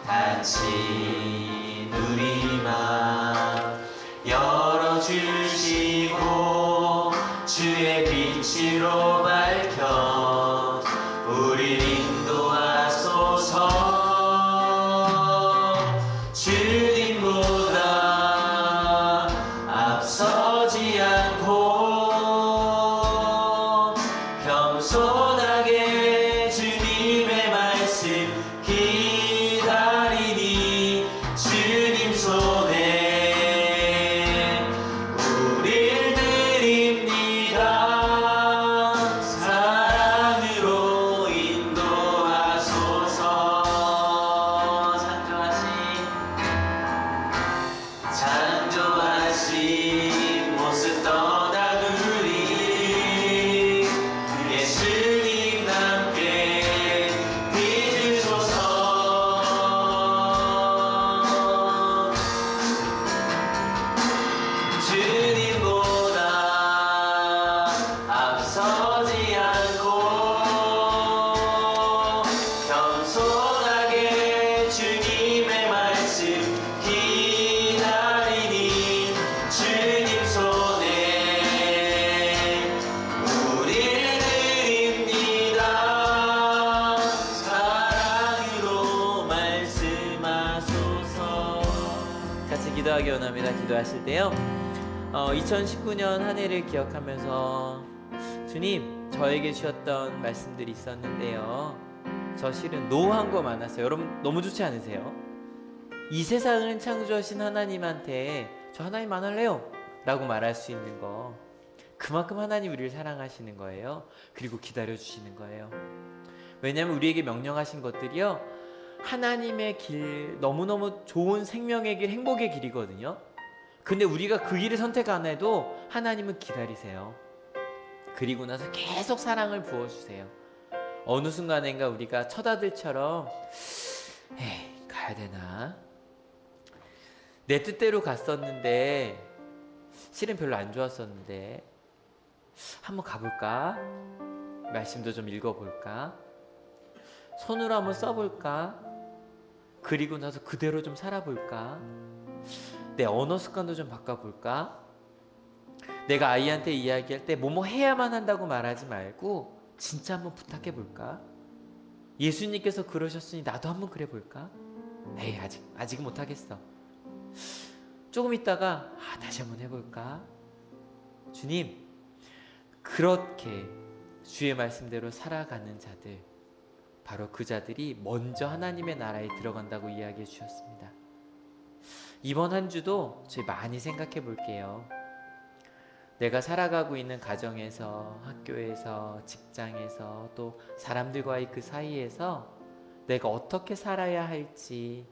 닫힌 우리 맘 열어주시고 주의 빛으로 밝혀 우릴 인도하소서. 주님보다 앞서지 않고 겸손하게 주님의 말씀 기다리니 주님 손에 우릴 드립니다. 고백하기 원합니다. 기도하실 때요. 2019년 한 해를 기억하면서 주님, 저에게 주셨던 말씀들이 있었는데요. 저 실은 노한 거 많았어요. 여러분 너무 좋지 않으세요? 이 세상을 창조하신 하나님한테 저 하나님 안 할래요 라고 말할 수 있는 거, 그만큼 하나님 우리를 사랑하시는 거예요. 그리고 기다려주시는 거예요. 왜냐하면 우리에게 명령하신 것들이요, 하나님의 길, 너무너무 좋은 생명의 길, 행복의 길이거든요. 근데 우리가 그 길을 선택 안 해도 하나님은 기다리세요. 그리고 나서 계속 사랑을 부어주세요. 어느 순간인가 우리가 첫 아들처럼 에이, 가야 되나? 내 뜻대로 갔었는데 실은 별로 안 좋았었는데 한번 가볼까? 말씀도 좀 읽어볼까? 손으로 한번 써볼까? 그리고 나서 그대로 좀 살아볼까? 내 언어 습관도 좀 바꿔볼까? 내가 아이한테 이야기할 때 뭐뭐 해야만 한다고 말하지 말고 진짜 한번 부탁해볼까? 예수님께서 그러셨으니 나도 한번 그래볼까? 에이, 아직은 못하겠어. 조금 있다가 다시 한번 해볼까? 주님, 그렇게 주의 말씀대로 살아가는 자들, 바로 그 자들이 먼저 하나님의 나라에 들어간다고 이야기해 주셨습니다. 이번 한 주도 저희 많이 생각해 볼게요. 내가 살아가고 있는 가정에서, 학교에서, 직장에서, 또 사람들과의 그 사이에서 내가 어떻게 살아야 할지,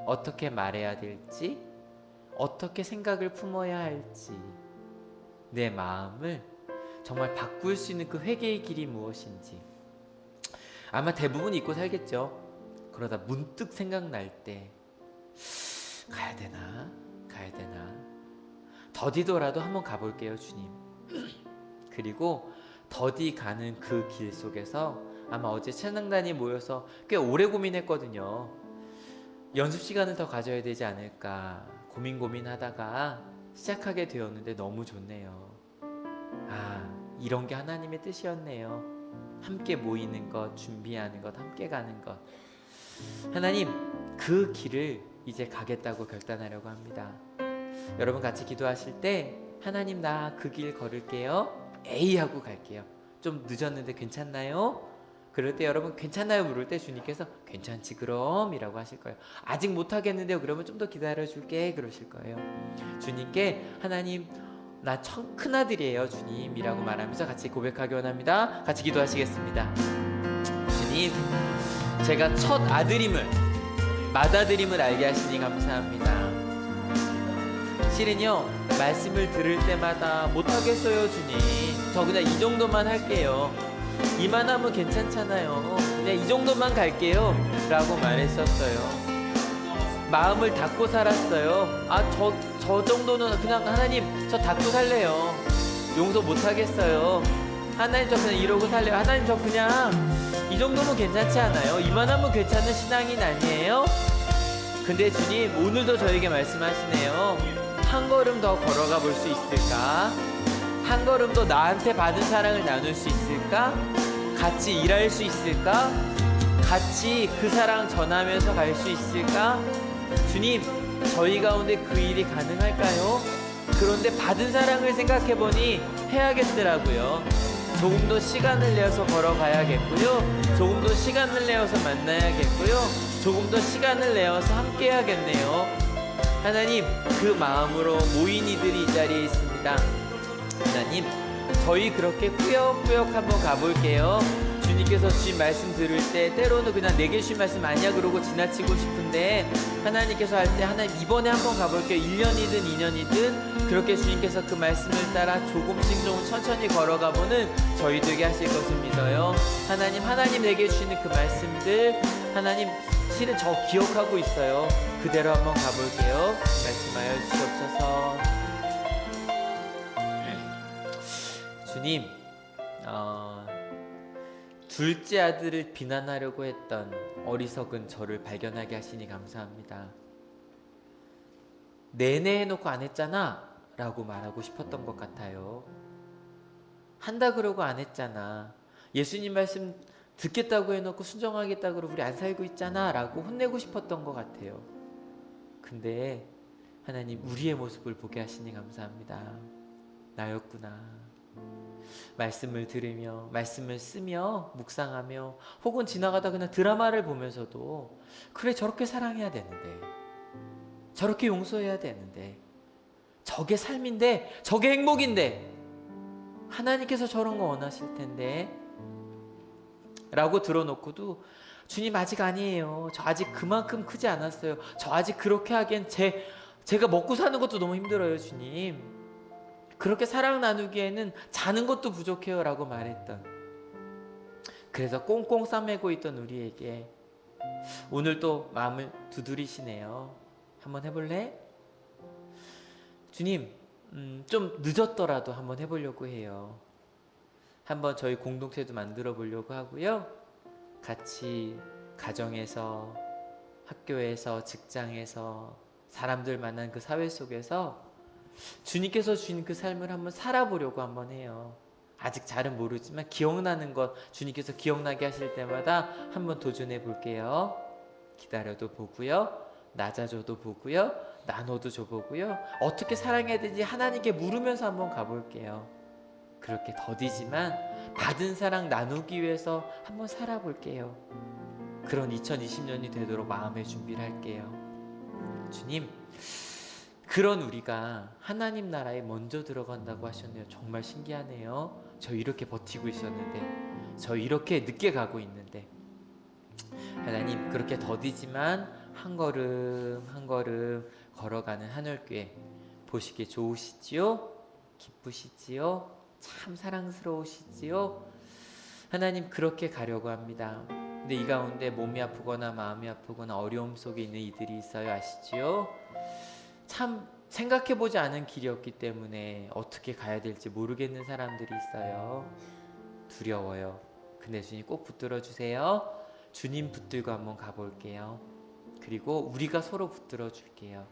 어떻게 말해야 될지, 어떻게 생각을 품어야 할지, 내 마음을 정말 바꿀 수 있는 그 회개의 길이 무엇인지 아마 대부분 잊고 살겠죠. 그러다 문득 생각날 때 가야 되나? 더디더라도 한번 가볼게요, 주님. 그리고 더디 가는 그 길 속에서 아마 어제 찬양단이 모여서 꽤 오래 고민했거든요. 연습 시간을 더 가져야 되지 않을까 고민하다가 시작하게 되었는데 너무 좋네요. 이런 게 하나님의 뜻이었네요. 함께 모이는 것, 준비하는 것, 함께 가는 것. 하나님, 그 길을 이제 가겠다고 결단하려고 합니다. 여러분 같이 기도하실 때 하나님, 나 그 길 걸을게요. 에이 하고 갈게요. 좀 늦었는데 괜찮나요? 그럴 때 여러분 괜찮나요? 물을 때 주님께서 괜찮지 그럼 이라고 하실 거예요. 아직 못하겠는데요. 그러면 좀 더 기다려줄게 그러실 거예요. 주님께 하나님, 나 큰아들이에요 주님 이라고 말하면서 같이 고백하기 원합니다. 같이 기도하시겠습니다. 주님, 제가 첫 아들임을, 맏아들임을 알게 하시니 감사합니다. 실은요, 말씀을 들을 때마다 못하겠어요 주님, 저 그냥 이 정도만 할게요, 이만하면 괜찮잖아요, 그냥 이 정도만 갈게요 라고 말했었어요. 마음을 닫고 살았어요. 저 정도는 그냥 하나님 저 닫고 살래요, 용서 못하겠어요, 하나님 저 그냥 이러고 살래요, 하나님 저 그냥 이 정도면 괜찮지 않아요? 이만하면 괜찮은 신앙인 아니에요? 근데 주님 오늘도 저에게 말씀하시네요. 한 걸음 더 걸어가 볼 수 있을까? 한 걸음 더 나한테 받은 사랑을 나눌 수 있을까? 같이 일할 수 있을까? 같이 그 사랑 전하면서 갈 수 있을까? 주님, 저희 가운데 그 일이 가능할까요? 그런데 받은 사랑을 생각해보니 해야겠더라고요. 조금 더 시간을 내어서 걸어가야겠고요, 조금 더 시간을 내어서 만나야겠고요, 조금 더 시간을 내어서 함께 해야겠네요. 하나님, 그 마음으로 모인 이들이 이 자리에 있습니다. 하나님, 저희 그렇게 꾸역꾸역 한번 가볼게요. 주님께서 주신 말씀 들을 때 때로는 그냥 내게 주신 말씀 아니야 그러고 지나치고 싶은데 하나님께서 할 때 하나님 이번에 한번 가볼게요. 1년이든 2년이든 그렇게 주님께서 그 말씀을 따라 조금씩 좀 천천히 걸어가보는 저희 되게 하실 것을 믿어요. 하나님 내게 주시는 그 말씀들, 하나님 실은 저 기억하고 있어요. 그대로 한번 가볼게요. 말씀하여 주시옵소서. 주님, 둘째 아들을 비난하려고 했던 어리석은 저를 발견하게 하시니 감사합니다. 내내 해놓고 안 했잖아 라고 말하고 싶었던 것 같아요. 한다 그러고 안 했잖아, 예수님 말씀 듣겠다고 해놓고 순종하겠다고 그러고 우리 안 살고 있잖아 라고 혼내고 싶었던 것 같아요. 근데 하나님 우리의 모습을 보게 하시니 감사합니다. 나였구나. 말씀을 들으며 말씀을 쓰며 묵상하며 혹은 지나가다 그냥 드라마를 보면서도 그래 저렇게 사랑해야 되는데 저렇게 용서해야 되는데 저게 삶인데 저게 행복인데 하나님께서 저런 거 원하실 텐데 라고 들어놓고도 주님 아직 아니에요. 저 아직 그만큼 크지 않았어요. 저 아직 그렇게 하기엔 제가 먹고 사는 것도 너무 힘들어요 주님. 그렇게 사랑 나누기에는 자는 것도 부족해요 라고 말했던, 그래서 꽁꽁 싸매고 있던 우리에게 오늘 또 마음을 두드리시네요. 한번 해볼래? 주님 좀 늦었더라도 한번 해보려고 해요. 한번 저희 공동체도 만들어 보려고 하고요. 같이 가정에서, 학교에서, 직장에서, 사람들 만난 그 사회 속에서 주님께서 주신 그 삶을 한번 살아보려고 한번 해요. 아직 잘은 모르지만 기억나는 것 주님께서 기억나게 하실 때마다 한번 도전해 볼게요. 기다려도 보고요. 낮아져도 보고요. 나눠도 줘보고요. 어떻게 사랑해야 되는지 하나님께 물으면서 한번 가볼게요. 그렇게 더디지만 받은 사랑 나누기 위해서 한번 살아볼게요. 그런 2020년이 되도록 마음의 준비를 할게요. 주님, 그런 우리가 하나님 나라에 먼저 들어간다고 하셨네요. 정말 신기하네요. 저 이렇게 버티고 있었는데, 저 이렇게 늦게 가고 있는데, 하나님 그렇게 더디지만 한 걸음 한 걸음 걸어가는 한올교회 보시기에 좋으시지요? 기쁘시지요? 참 사랑스러우시지요? 하나님 그렇게 가려고 합니다. 근데 이 가운데 몸이 아프거나 마음이 아프거나 어려움 속에 있는 이들이 있어요. 아시지요? 참 생각해보지 않은 길이었기 때문에 어떻게 가야 될지 모르겠는 사람들이 있어요. 두려워요. 근데 주님 꼭 붙들어 주세요. 주님 붙들고 한번 가볼게요. 그리고 우리가 서로 붙들어 줄게요.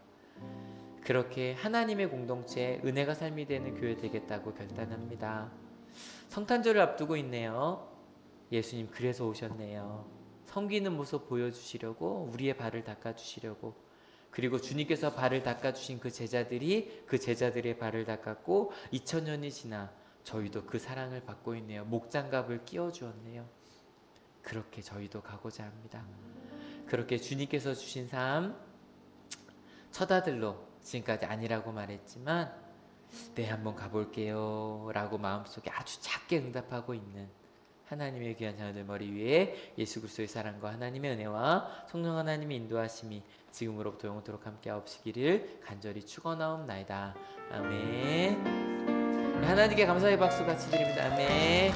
그렇게 하나님의 공동체, 은혜가 삶이 되는 교회 되겠다고 결단합니다. 성탄절을 앞두고 있네요. 예수님 그래서 오셨네요. 섬기는 모습 보여주시려고, 우리의 발을 닦아주시려고. 그리고 주님께서 발을 닦아주신 그 제자들이 그 제자들의 발을 닦았고 2000년이 지나 저희도 그 사랑을 받고 있네요. 목장갑을 끼워주었네요. 그렇게 저희도 가고자 합니다. 그렇게 주님께서 주신 삶, 처다들로 지금까지 아니라고 말했지만 네 한번 가볼게요 라고 마음속에 아주 작게 응답하고 있는 하나님의 귀한 자녀들 머리 위에 예수 그리스도의 사랑과 하나님의 은혜와 성령 하나님의 인도하심이 지금으로부터 영원토록 함께 하옵시기를 간절히 축원하옵나이다. 아멘. 하나님께 감사의 박수 같이 드립니다. 아멘.